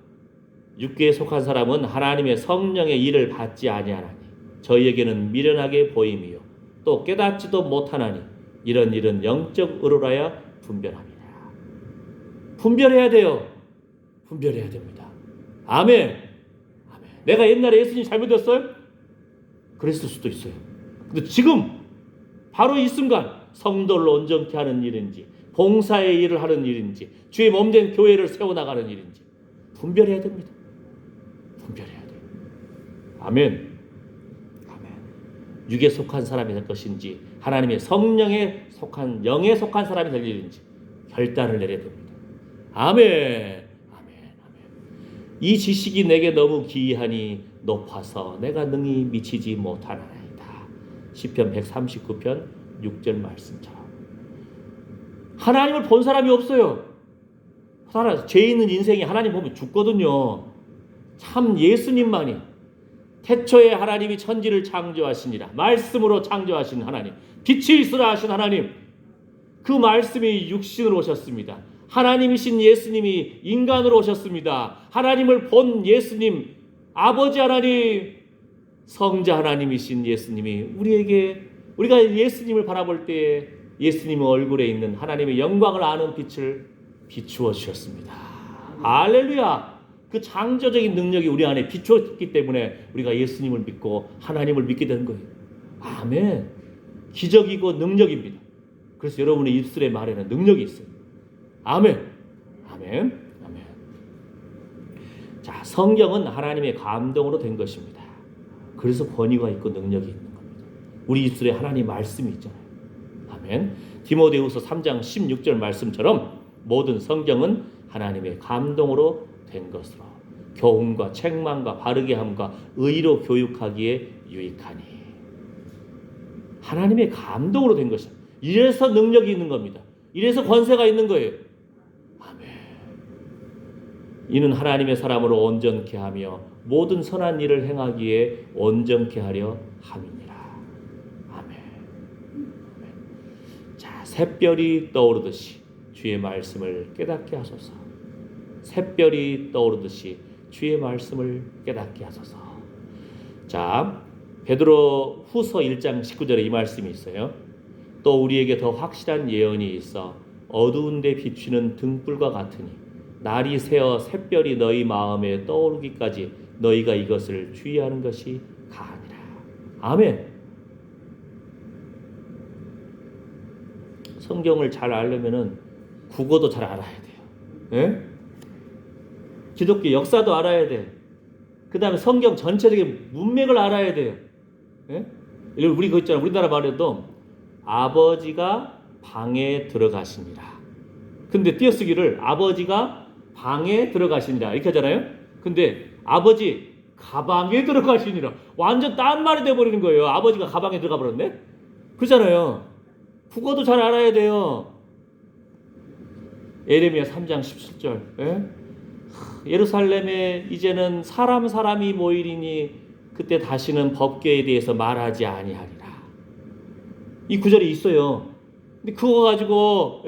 육계에 속한 사람은 하나님의 성령의 일을 받지 아니하나니 저희에게는 미련하게 보임이요 또 깨닫지도 못하나니 이런 일은 영적 의로라야 분별합니다. 분별해야 돼요. 분별해야 됩니다. 아멘. 아멘. 내가 옛날에 예수님 잘못 믿었어요? 그랬을 수도 있어요. 근데 지금 바로 이 순간 성도를 온전케 하는 일인지 봉사의 일을 하는 일인지 주의 몸된 교회를 세워나가는 일인지 분별해야 됩니다. 분별해야 돼요. 아멘. 아멘. 육에 속한 사람이 될 것인지 하나님의 성령에 속한 영에 속한 사람이 될 일인지 결단을 내려야 됩니다. 아멘. 이 지식이 내게 너무 기이하니 높아서 내가 능히 미치지 못하나이다. 시편 139편 6절 말씀처럼 하나님을 본 사람이 없어요. 죄 있는 인생이 하나님 보면 죽거든요. 참 예수님만이 태초에 하나님이 천지를 창조하시니라 말씀으로 창조하신 하나님, 빛이 있으라 하신 하나님, 그 말씀이 육신으로 오셨습니다. 하나님이신 예수님이 인간으로 오셨습니다. 하나님을 본 예수님, 아버지 하나님, 성자 하나님이신 예수님이 우리가 예수님을 바라볼 때에 예수님의 얼굴에 있는 하나님의 영광을 아는 빛을 비추어 주셨습니다. 할렐루야! 그 창조적인 능력이 우리 안에 비추었기 때문에 우리가 예수님을 믿고 하나님을 믿게 된 거예요. 아멘. 기적이고 능력입니다. 그래서 여러분의 입술의 말에는 능력이 있어요. 아멘. 아멘. 아멘. 자, 성경은 하나님의 감동으로 된 것입니다. 그래서 권위가 있고 능력이 있는 겁니다. 우리 입술에 하나님 말씀이 있잖아요. 아멘. 디모데후서 3장 16절 말씀처럼 모든 성경은 하나님의 감동으로 된 것으로 교훈과 책망과 바르게 함과 의로 교육하기에 유익하니. 하나님의 감동으로 된 것이다. 이래서 능력이 있는 겁니다. 이래서 권세가 있는 거예요. 아멘. 이는 하나님의 사람으로 온전케 하며 모든 선한 일을 행하기에 온전케 하려 함이니라. 아멘. 아멘. 자, 샛별이 떠오르듯이 주의 말씀을 깨닫게 하소서. 샛별이 떠오르듯이 주의 말씀을 깨닫게 하소서. 자, 베드로 후서 1장 19절에 이 말씀이 있어요. 또 우리에게 더 확실한 예언이 있어 어두운 데 비추는 등불과 같으니 날이 새어 샛별이 너희 마음에 떠오르기까지 너희가 이것을 주의하는 것이 가하니라. 아멘. 성경을 잘 알려면은 국어도 잘 알아야 돼요. 예? 기독교 역사도 알아야 돼. 그 다음에 성경 전체적인 문맥을 알아야 돼요. 예? 우리 그거 있잖아. 우리나라 말에도 아버지가 방에 들어가시니라. 근데 띄어쓰기를 아버지가 방에 들어가시니라 이렇게 하잖아요. 근데 아버지 가방에 들어가시니라. 완전 딴 말이 돼버리는 거예요. 아버지가 가방에 들어가 버렸네? 그렇잖아요. 국어도 잘 알아야 돼요. 예레미야 3장 17절. 예? 예루살렘에 이제는 사람이 모이리니 그때 다시는 법궤에 대해서 말하지 아니하리라. 이 구절이 있어요. 근데 그거 가지고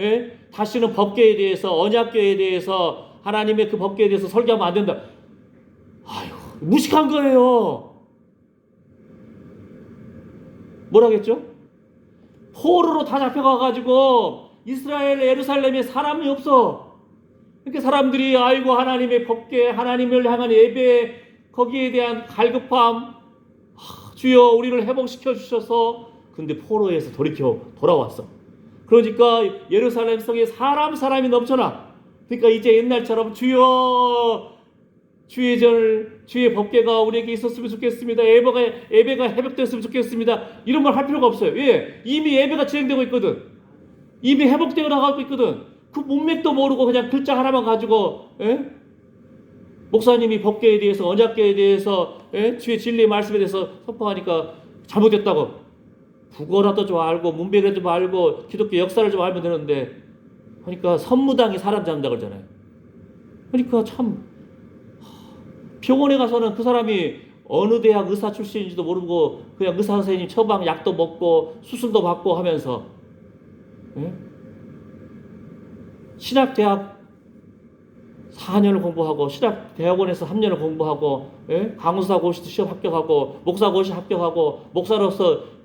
다시는 법궤에 대해서 언약궤에 대해서 하나님의 그 법궤에 대해서 설교하면 안 된다. 아유, 무식한 거예요. 뭐라겠죠? 포로로 다 잡혀가가지고 이스라엘 예루살렘에 사람이 없어. 이렇게 사람들이 아이고 하나님의 법궤, 하나님을 향한 예배, 거기에 대한 갈급함, 주여 우리를 회복시켜 주셔서. 근데 포로에서 돌아왔어. 그러니까 예루살렘 성에 사람이 넘쳐나. 그러니까 이제 옛날처럼 주여 주의 법궤가 우리에게 있었으면 좋겠습니다. 예배가 회복됐으면 좋겠습니다. 이런 말 할 필요가 없어요. 예, 이미 예배가 진행되고 있거든. 이미 회복되어 나가고 있거든. 그 문맥도 모르고 그냥 글자 하나만 가지고 목사님이 법궤에 대해서 언약궤에 대해서 주의 진리의 말씀에 대해서 선포하니까 잘못됐다고. 국어라도 좀 알고 문맥이라도 좀 알고 기독교 역사를 좀 알면 되는데 그러니까 선무당이 사람 잡는다 그러잖아요. 그러니까 참 병원에 가서는 그 사람이 어느 대학 의사 출신인지도 모르고 그냥 의사 선생님 처방 약도 먹고 수술도 받고 하면서 신학대학 4년을 공부하고 신학대학원에서 3년을 공부하고 강의사 고시 시험 합격하고 목사 고시 합격하고 목사로서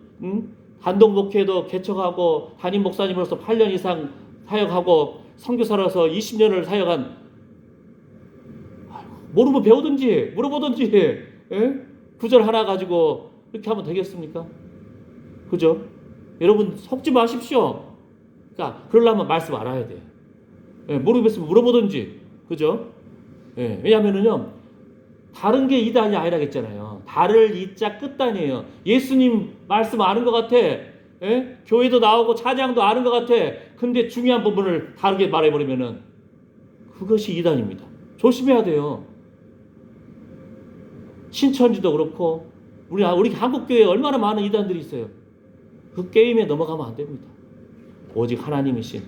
단독 목회도 개척하고 담임 목사님으로서 8년 이상 사역하고 선교사로서 20년을 사역한 모르면 배우든지 물어보든지 구절 하나 가지고 이렇게 하면 되겠습니까? 그죠? 여러분 속지 마십시오. 그러니까 그러려면 말씀 알아야 돼요. 모르겠으면 물어보든지. 그죠? 왜냐하면은요 다른 게 이단이 아니라겠잖아요. 다를 이자 끝단이에요. 예수님 말씀 아는 것 같아. 교회도 나오고 찬양도 아는 것 같아. 근데 중요한 부분을 다르게 말해버리면은 그것이 이단입니다. 조심해야 돼요. 신천지도 그렇고 우리 한국교회에 얼마나 많은 이단들이 있어요. 그 게임에 넘어가면 안 됩니다. 오직 하나님이신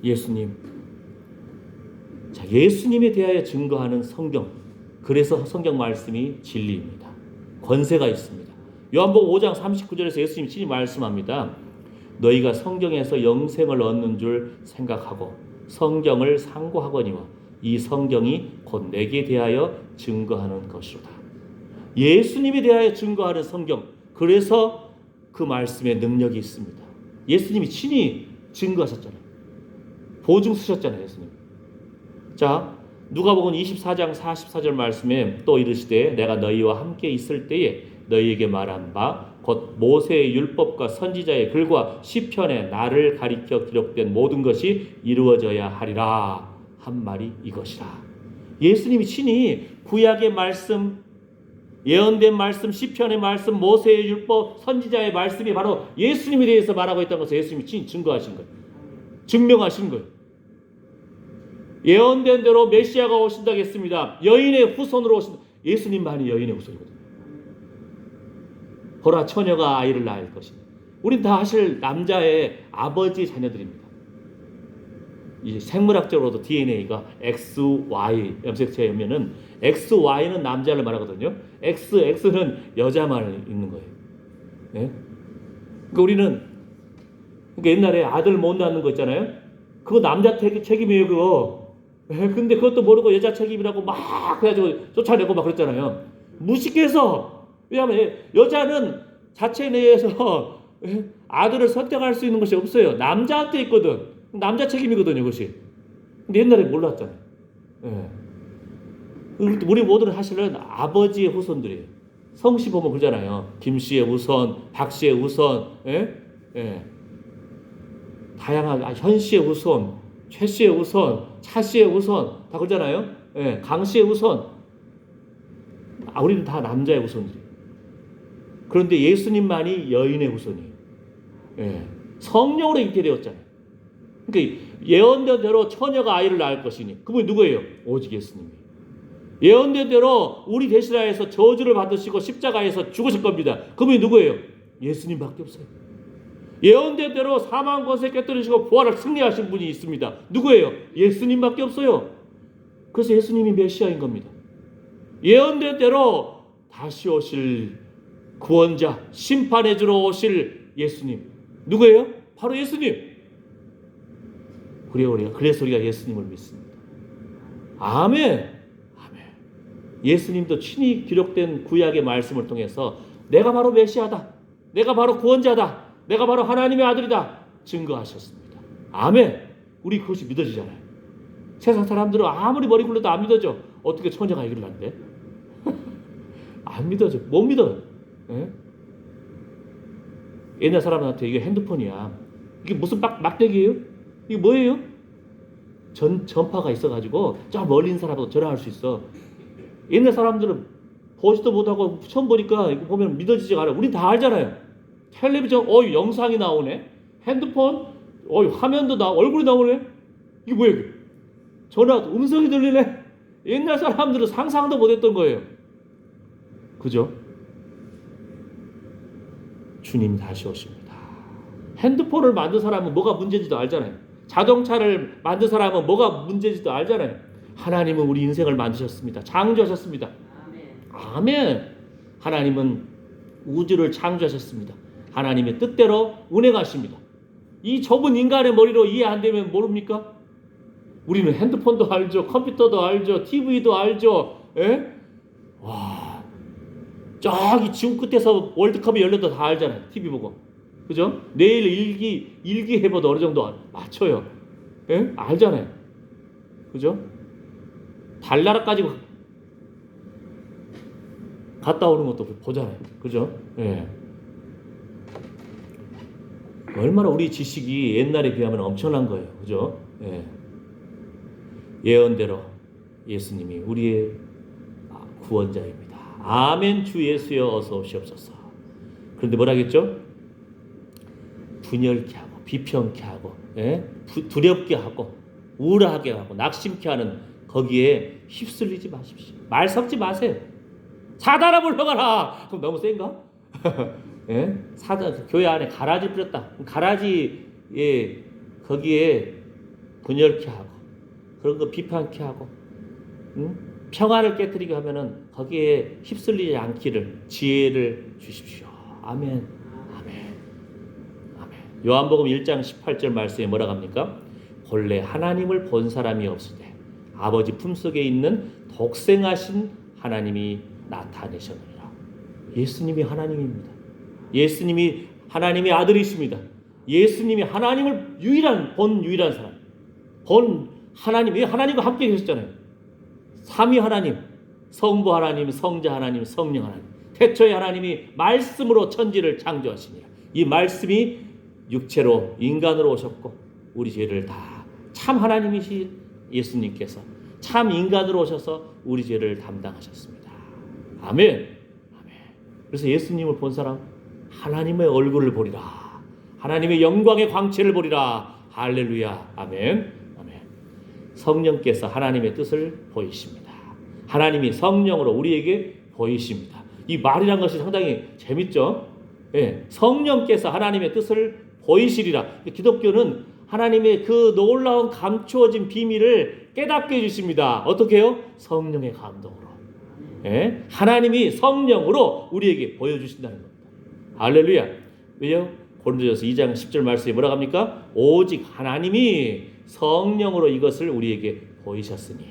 예수님. 자, 예수님에 대하여 증거하는 성경. 그래서 성경 말씀이 진리입니다. 권세가 있습니다. 요한복음 5장 39절에서 예수님이 친히 말씀합니다. 너희가 성경에서 영생을 얻는 줄 생각하고 성경을 상고하거니와 이 성경이 곧 내게 대하여 증거하는 것이로다. 예수님에 대하여 증거하는 성경. 그래서 그 말씀에 능력이 있습니다. 예수님이 친히 증거하셨잖아요. 보증 쓰셨잖아요. 예수님. 자, 누가복음 24장 44절 말씀에 또 이르시되 내가 너희와 함께 있을 때에 너희에게 말한 바 곧 모세의 율법과 선지자의 글과 시편에 나를 가리켜 기록된 모든 것이 이루어져야 하리라 한 말이 이것이라. 예수님이 친히 구약의 말씀, 예언된 말씀, 시편의 말씀, 모세의 율법, 선지자의 말씀이 바로 예수님에 대해서 말하고 있다는 것을 예수님이 친히 증거하신 거예요. 증명하신 거예요. 예언된 대로 메시아가 오신다고 했습니다. 여인의 후손으로 오신다. 예수님만이 여인의 후손이거든요. 보라 처녀가 아이를 낳을 것이다. 우린 다 사실 남자의 아버지 자녀들입니다. 이 생물학적으로도 DNA가 XY 염색체에 오면은 XY는 남자를 말하거든요. XX 여자만 있는 거예요. 네? 그러니까 우리는 옛날에 아들 못 낳는 거 있잖아요. 그거 남자 책임이에요, 그거. 근데 그것도 모르고 여자 책임이라고 막 그래가지고 쫓아내고 막 그랬잖아요. 무식해서 왜냐하면 여자는 자체 내에서 아들을 선택할 수 있는 것이 없어요. 남자한테 있거든. 남자 책임이거든요, 그것이. 근데 옛날에 몰랐잖아요. 예. 우리 모두는 사실은 아버지의 후손들이에요. 성씨 보면 그러잖아요. 김씨의 후손, 박씨의 후손, 예? 예. 다양하게, 현씨의 후손, 최씨의 후손, 차씨의 후손, 다 그러잖아요. 예. 강씨의 후손. 우리는 다 남자의 후손들이에요. 그런데 예수님만이 여인의 후손이에요. 예. 성령으로 잉태되었잖아요. 그러니까 예언된 대로 처녀가 아이를 낳을 것이니 그분이 누구예요? 오직 예수님이에요. 예언된 대로 우리 대신하여서 저주를 받으시고 십자가에서 죽으실 겁니다. 그분이 누구예요? 예수님밖에 없어요. 예언된 대로 사망 권세 깨뜨리시고 부활을 승리하신 분이 있습니다. 누구예요? 예수님밖에 없어요. 그래서 예수님이 메시아인 겁니다. 예언된 대로 다시 오실 구원자, 심판해 주러 오실 예수님. 누구예요? 바로 예수님. 그래서 우리가 예수님을 믿습니다. 아멘. 예수님도 친히 기록된 구약의 말씀을 통해서 내가 바로 메시아다, 내가 바로 구원자다, 내가 바로 하나님의 아들이다 증거하셨습니다. 아멘. 우리 그것이 믿어지잖아요. 세상 사람들은 아무리 머리 굴려도 안 믿어져. 어떻게 처녀가 이걸 한대? 안 믿어져. 못 믿어. 예? 옛날 사람한테 이게 핸드폰이야. 이게 무슨 막대기예요? 이게 뭐예요? 전파가 있어가지고 저 멀리 있는 사람하고 전화할 수 있어. 옛날 사람들은 보지도 못하고 처음 보니까 이거 보면 믿어지지가 않아요. 우린 다 알잖아요. 텔레비전, 영상이 나오네. 핸드폰, 화면도 얼굴이 나오네. 이게 뭐예요? 전화, 음성이 들리네. 옛날 사람들은 상상도 못했던 거예요. 그죠? 주님 다시 오십니다. 핸드폰을 만든 사람은 뭐가 문제인지도 알잖아요. 자동차를 만든 사람은 뭐가 문제인지도 알잖아요. 하나님은 우리 인생을 만드셨습니다. 창조하셨습니다. 아멘. 하나님은 우주를 창조하셨습니다. 하나님의 뜻대로 운행하십니다. 이 좁은 인간의 머리로 이해 안 되면 모릅니까? 우리는 핸드폰도 알죠, 컴퓨터도 알죠, TV도 알죠. 예? 와, 저기 지구 끝에서 월드컵이 열려도 다 알잖아요. TV 보고. 그죠? 내일 일기 해봐도 어느 정도 맞춰요. 예? 알잖아요. 그죠? 달나라까지 갔다 오는 것도 보잖아요. 그죠? 예. 얼마나 우리 지식이 옛날에 비하면 엄청난 거예요. 그죠? 예. 예언대로 예수님이 우리의 구원자입니다. 아멘. 주 예수여 어서 오시옵소서. 그런데 뭐라겠죠? 분열케 하고 비평케 하고, 예? 두렵게 하고 우울하게 하고 낙심케 하는 거기에 휩쓸리지 마십시오. 말 섞지 마세요. 사단아 물러가라. 그럼 너무 센가? 예? 교회 안에 가라지 뿌렸다. 가라지에 거기에 분열케 하고 그런 거 비판케 하고, 응? 평안을 깨뜨리게 하면은 거기에 휩쓸리지 않기를 지혜를 주십시오. 아멘. 아멘. 아멘. 요한복음 1장 18절 말씀에 뭐라고 합니까? 본래 하나님을 본 사람이 없으되 아버지 품속에 있는 독생하신 하나님이 나타내셨느니라. 예수님이 하나님입니다. 예수님이 하나님의 아들이십니다. 예수님이 하나님을 유일한 사람. 하나님이 하나님과 함께 계셨잖아요. 삼위 하나님, 성부 하나님, 성자 하나님, 성령 하나님. 태초에 하나님이 말씀으로 천지를 창조하시니라. 이 말씀이 육체로 인간으로 오셨고 우리 죄를 다 참 하나님이신 예수님께서 참 인간으로 오셔서 우리 죄를 담당하셨습니다. 아멘. 아멘. 그래서 예수님을 본 사람 하나님의 얼굴을 보리라. 하나님의 영광의 광채를 보리라. 할렐루야. 아멘. 아멘. 성령께서 하나님의 뜻을 보이십니다. 하나님이 성령으로 우리에게 보이십니다. 이 말이란 것이 상당히 재밌죠? 예. 성령께서 하나님의 뜻을 보이시리라. 기독교는 하나님의 그 놀라운 감추어진 비밀을 깨닫게 해주십니다. 어떻게 해요? 성령의 감동으로. 예? 하나님이 성령으로 우리에게 보여주신다는 겁니다. 할렐루야. 왜요? 고린도전서 2장 10절 말씀에 뭐라고 합니까? 오직 하나님이 성령으로 이것을 우리에게 보이셨으니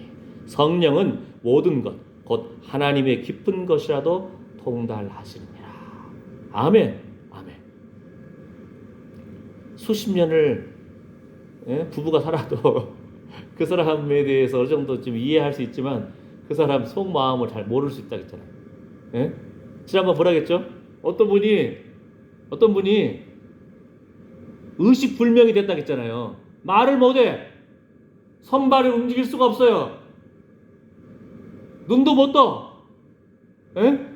성령은 모든 것, 곧 하나님의 깊은 것이라도 통달하시느니라. 아멘. 아멘. 수십 년을 부부가 살아도 그 사람에 대해서 어느 정도 좀 이해할 수 있지만 그 사람 속마음을 잘 모를 수 있다고 했잖아요. 예? 지난번 뭐라겠죠? 어떤 분이 의식불명이 됐다고 했잖아요. 말을 못해. 손발을 움직일 수가 없어요. 눈도 못 떠. 예?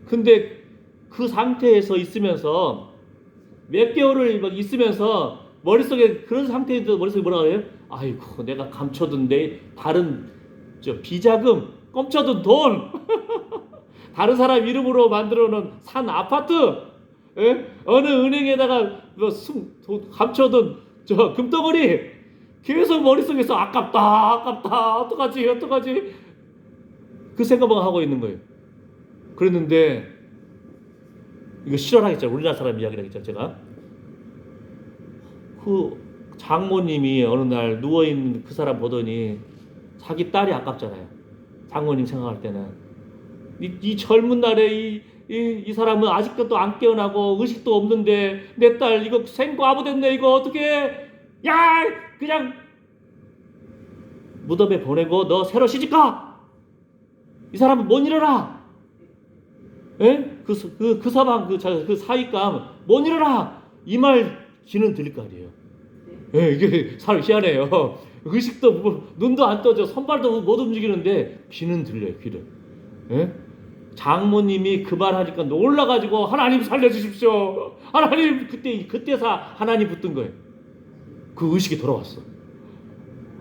근데 그 상태에서 있으면서 몇 개월을 막 있으면서 머릿속에 그런 상태에서 머릿속에 뭐라고 해요? 아이고 내가 감춰둔 내 다른 비자금 꼼쳐둔 돈 다른 사람 이름으로 만들어 놓은 산 아파트 예? 어느 은행에다가 감춰둔 금덩어리 계속 머릿속에서 아깝다 어떡하지 그 생각만 하고 있는 거예요. 그랬는데 이거 실현하겠죠. 우리나라 사람 이야기라겠죠. 제가 그 장모님이 어느 날 누워있는 그 사람 보더니 자기 딸이 아깝잖아요. 장모님 생각할 때는 이 젊은 날에 이 사람은 아직도 안 깨어나고 의식도 없는데 내 딸 이거 생과부 됐네 이거 어떻게 야 그냥 무덤에 보내고 너 새로 시집가 이 사람은 못 일어나 예? 그 사방 그 사익감 못 일어나 이 말 귀는 들릴 거 아니에요. 예, 이게 사람 희한해요. 의식도 눈도 안 떠져 손발도 못 움직이는데 귀는 들려요. 귀를. 예? 장모님이 그 말 하니까 놀라가지고 하나님 살려주십시오. 하나님 그때서 하나님 붙든 거예요. 그 의식이 돌아왔어.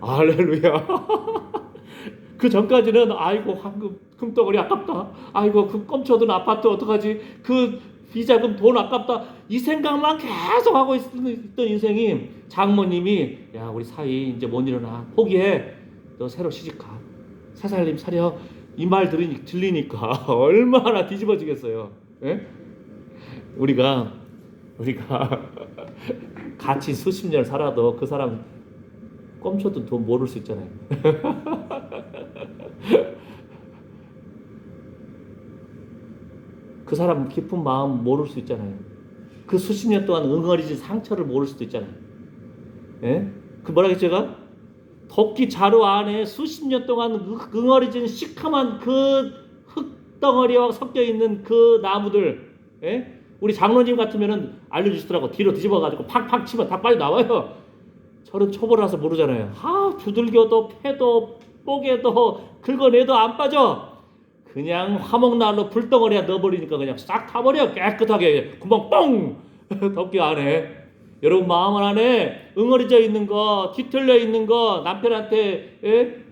할렐루야. 그 전까지는 아이고 황금 금덩어리 아깝다. 아이고 그 껌쳐둔 아파트 어떡하지? 그 비자금 돈 아깝다. 이 생각만 계속 하고 있던 인생이 장모님이 야 우리 사이 이제 못 일어나 포기해. 너 새로 시집가. 새 살림 차려. 이 말 들리니까 얼마나 뒤집어지겠어요. 예? 우리가 같이 수십 년 살아도 그 사람 껌쳐둔 돈 모를 수 있잖아요. 그 사람 깊은 마음 모를 수 있잖아요. 그 수십 년 동안 응어리진 상처를 모를 수도 있잖아요. 예? 그 뭐라 했죠 제가? 도끼 자루 안에 수십 년 동안 응어리진 시커먼 그 흙덩어리와 섞여 있는 그 나무들, 예? 우리 장로님 같으면은 알려주시더라고. 뒤로 뒤집어가지고 팍팍 치면 다 빨리 나와요. 저는 초보라서 모르잖아요. 두들겨도 패도 뽀개도 긁어내도 안 빠져. 그냥 화목난로 불덩어리에 넣어버리니까 그냥 싹 타버려. 깨끗하게 구멍 뻥. 덮개 안에 여러분 마음 안에 응어리져 있는 거 뒤틀려 있는 거 남편한테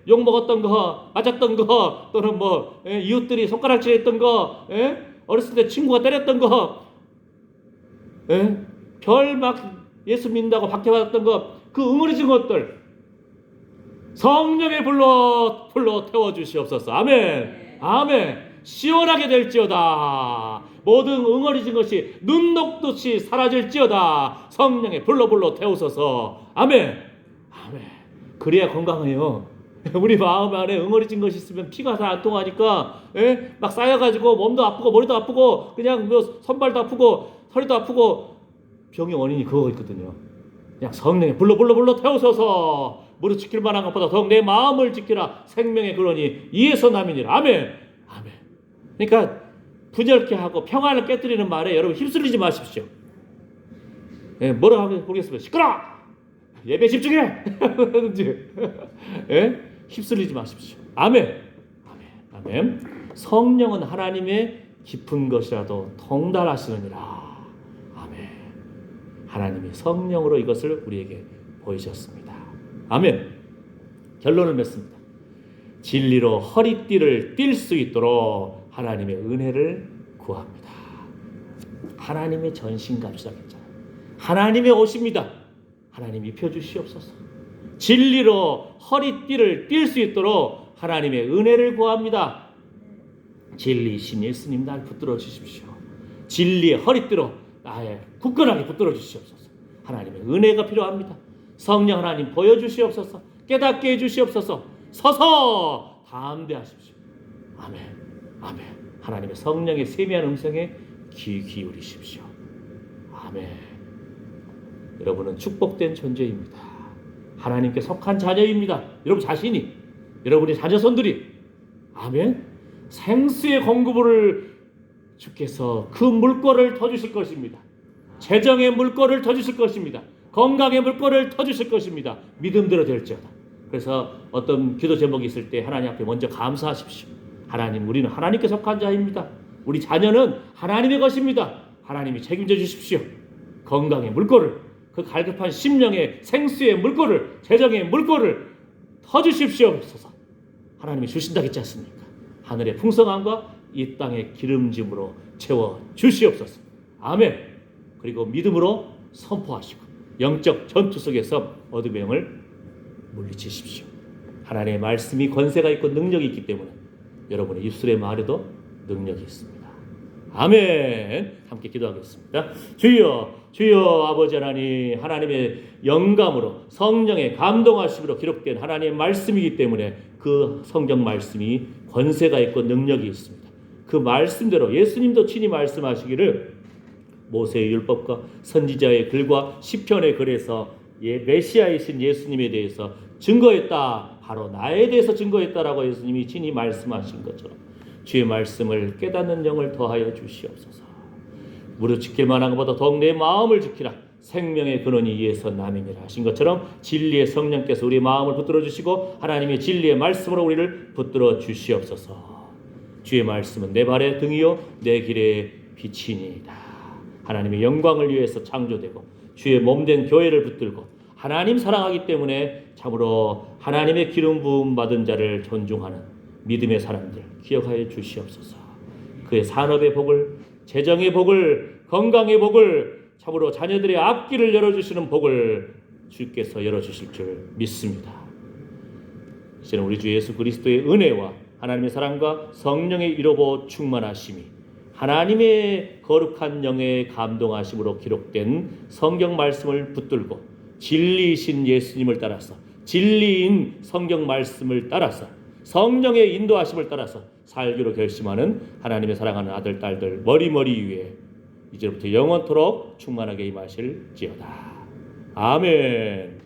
욕 먹었던 거 맞았던 거 또는 뭐 이웃들이 손가락질했던 거 어렸을 때 친구가 때렸던 거 별 막 예수 믿는다고 박해받았던 거 그 응어리진 것들 성령의 불로 태워주시옵소서. 아멘. 아멘. 시원하게 될지어다. 모든 응어리진 것이 눈 녹듯이 사라질지어다. 성령의 불로 태우소서. 아멘. 아멘. 그래야 건강해요. 우리 마음 안에 응어리진 것이 있으면 피가 잘 안 통하니까 막 쌓여가지고 몸도 아프고 머리도 아프고 그냥 뭐 손발도 아프고 허리도 아프고 병의 원인이 그거 있거든요. 그냥 성령의 불로 태우소서. 무릇 지킬 만한 것보다 더욱 내 마음을 지키라. 생명의 근원이 이에서 남이니라. 아멘. 아멘. 그러니까 분열케 하고 평안을 깨뜨리는 말에 여러분 휩쓸리지 마십시오. 뭐라 하고 보겠습니다. 시끄러! 예배 집중해! 휩쓸리지 마십시오. 아멘. 아멘. 아멘. 성령은 하나님의 깊은 것이라도 통달하시느니라. 아멘. 하나님이 성령으로 이것을 우리에게 보이셨습니다. 아멘. 결론을 맺습니다. 진리로 허리띠를 띨 수 있도록 하나님의 은혜를 구합니다. 하나님의 전신갑시라고 했잖아요. 하나님의 옷입니다. 하나님 입혀주시옵소서. 진리로 허리띠를 띨 수 있도록 하나님의 은혜를 구합니다. 진리이신 예수님 날 붙들어 주십시오. 진리의 허리띠로 나의 굳건하게 붙들어 주시옵소서. 하나님의 은혜가 필요합니다. 성령 하나님 보여주시옵소서. 깨닫게 해주시옵소서. 서서 담대하십시오. 아멘. 아멘. 하나님의 성령의 세미한 음성에 귀 기울이십시오. 아멘. 여러분은 축복된 존재입니다. 하나님께 속한 자녀입니다. 여러분 자신이, 여러분의 자녀손들이, 아멘, 생수의 공급을 주께서 그 물꼬를 터주실 것입니다. 재정의 물꼬를 터주실 것입니다. 건강의 물꼬를 터주실 것입니다. 믿음대로 될지어다. 그래서 어떤 기도 제목이 있을 때 하나님 앞에 먼저 감사하십시오. 하나님, 우리는 하나님께 속한 자입니다. 우리 자녀는 하나님의 것입니다. 하나님이 책임져 주십시오. 건강의 물꼬를, 그 갈급한 심령의 생수의 물꼬를, 재정의 물꼬를 터주십시옵소서. 하나님이 주신다겠지 않습니까? 하늘의 풍성함과 이 땅의 기름짐으로 채워 주시옵소서. 아멘. 그리고 믿음으로 선포하시고 영적 전투 속에서 어둠의 영을 물리치십시오. 하나님의 말씀이 권세가 있고 능력이 있기 때문에 여러분의 입술의 말에도 능력이 있습니다. 아멘. 함께 기도하겠습니다. 주여, 주여. 아버지 하나님, 하나님의 영감으로 성령의 감동하심으로 기록된 하나님의 말씀이기 때문에 그 성경 말씀이 권세가 있고 능력이 있습니다. 그 말씀대로 예수님도 친히 말씀하시기를 모세의 율법과 선지자의 글과 시편의 글에서 메시아이신 예수님에 대해서 증거했다. 바로 나에 대해서 증거했다라고 예수님이 친히 말씀하신 것처럼 주의 말씀을 깨닫는 영을 더하여 주시옵소서. 무릇 지킬 만한 것보다 더욱 내 마음을 지키라. 생명의 근원이 이에서 남이니라 하신 것처럼 진리의 성령께서 우리의 마음을 붙들어 주시고 하나님의 진리의 말씀으로 우리를 붙들어 주시옵소서. 주의 말씀은 내 발의 등이요 내 길의 빛이니이다. 하나님의 영광을 위해서 창조되고 주의 몸된 교회를 붙들고 하나님 사랑하기 때문에 참으로 하나님의 기름 부음 받은 자를 존중하는 믿음의 사람들 기억하여 주시옵소서. 그의 산업의 복을, 재정의 복을, 건강의 복을, 참으로 자녀들의 앞길을 열어주시는 복을 주께서 열어주실 줄 믿습니다. 이제는 우리 주 예수 그리스도의 은혜와 하나님의 사랑과 성령의 이로보 충만하심이 하나님의 거룩한 영의 감동하심으로 기록된 성경 말씀을 붙들고 진리이신 예수님을 따라서, 진리인 성경 말씀을 따라서, 성령의 인도하심을 따라서 살기로 결심하는 하나님의 사랑하는 아들 딸들 머리머리 위에 이제부터 영원토록 충만하게 임하실지어다. 아멘.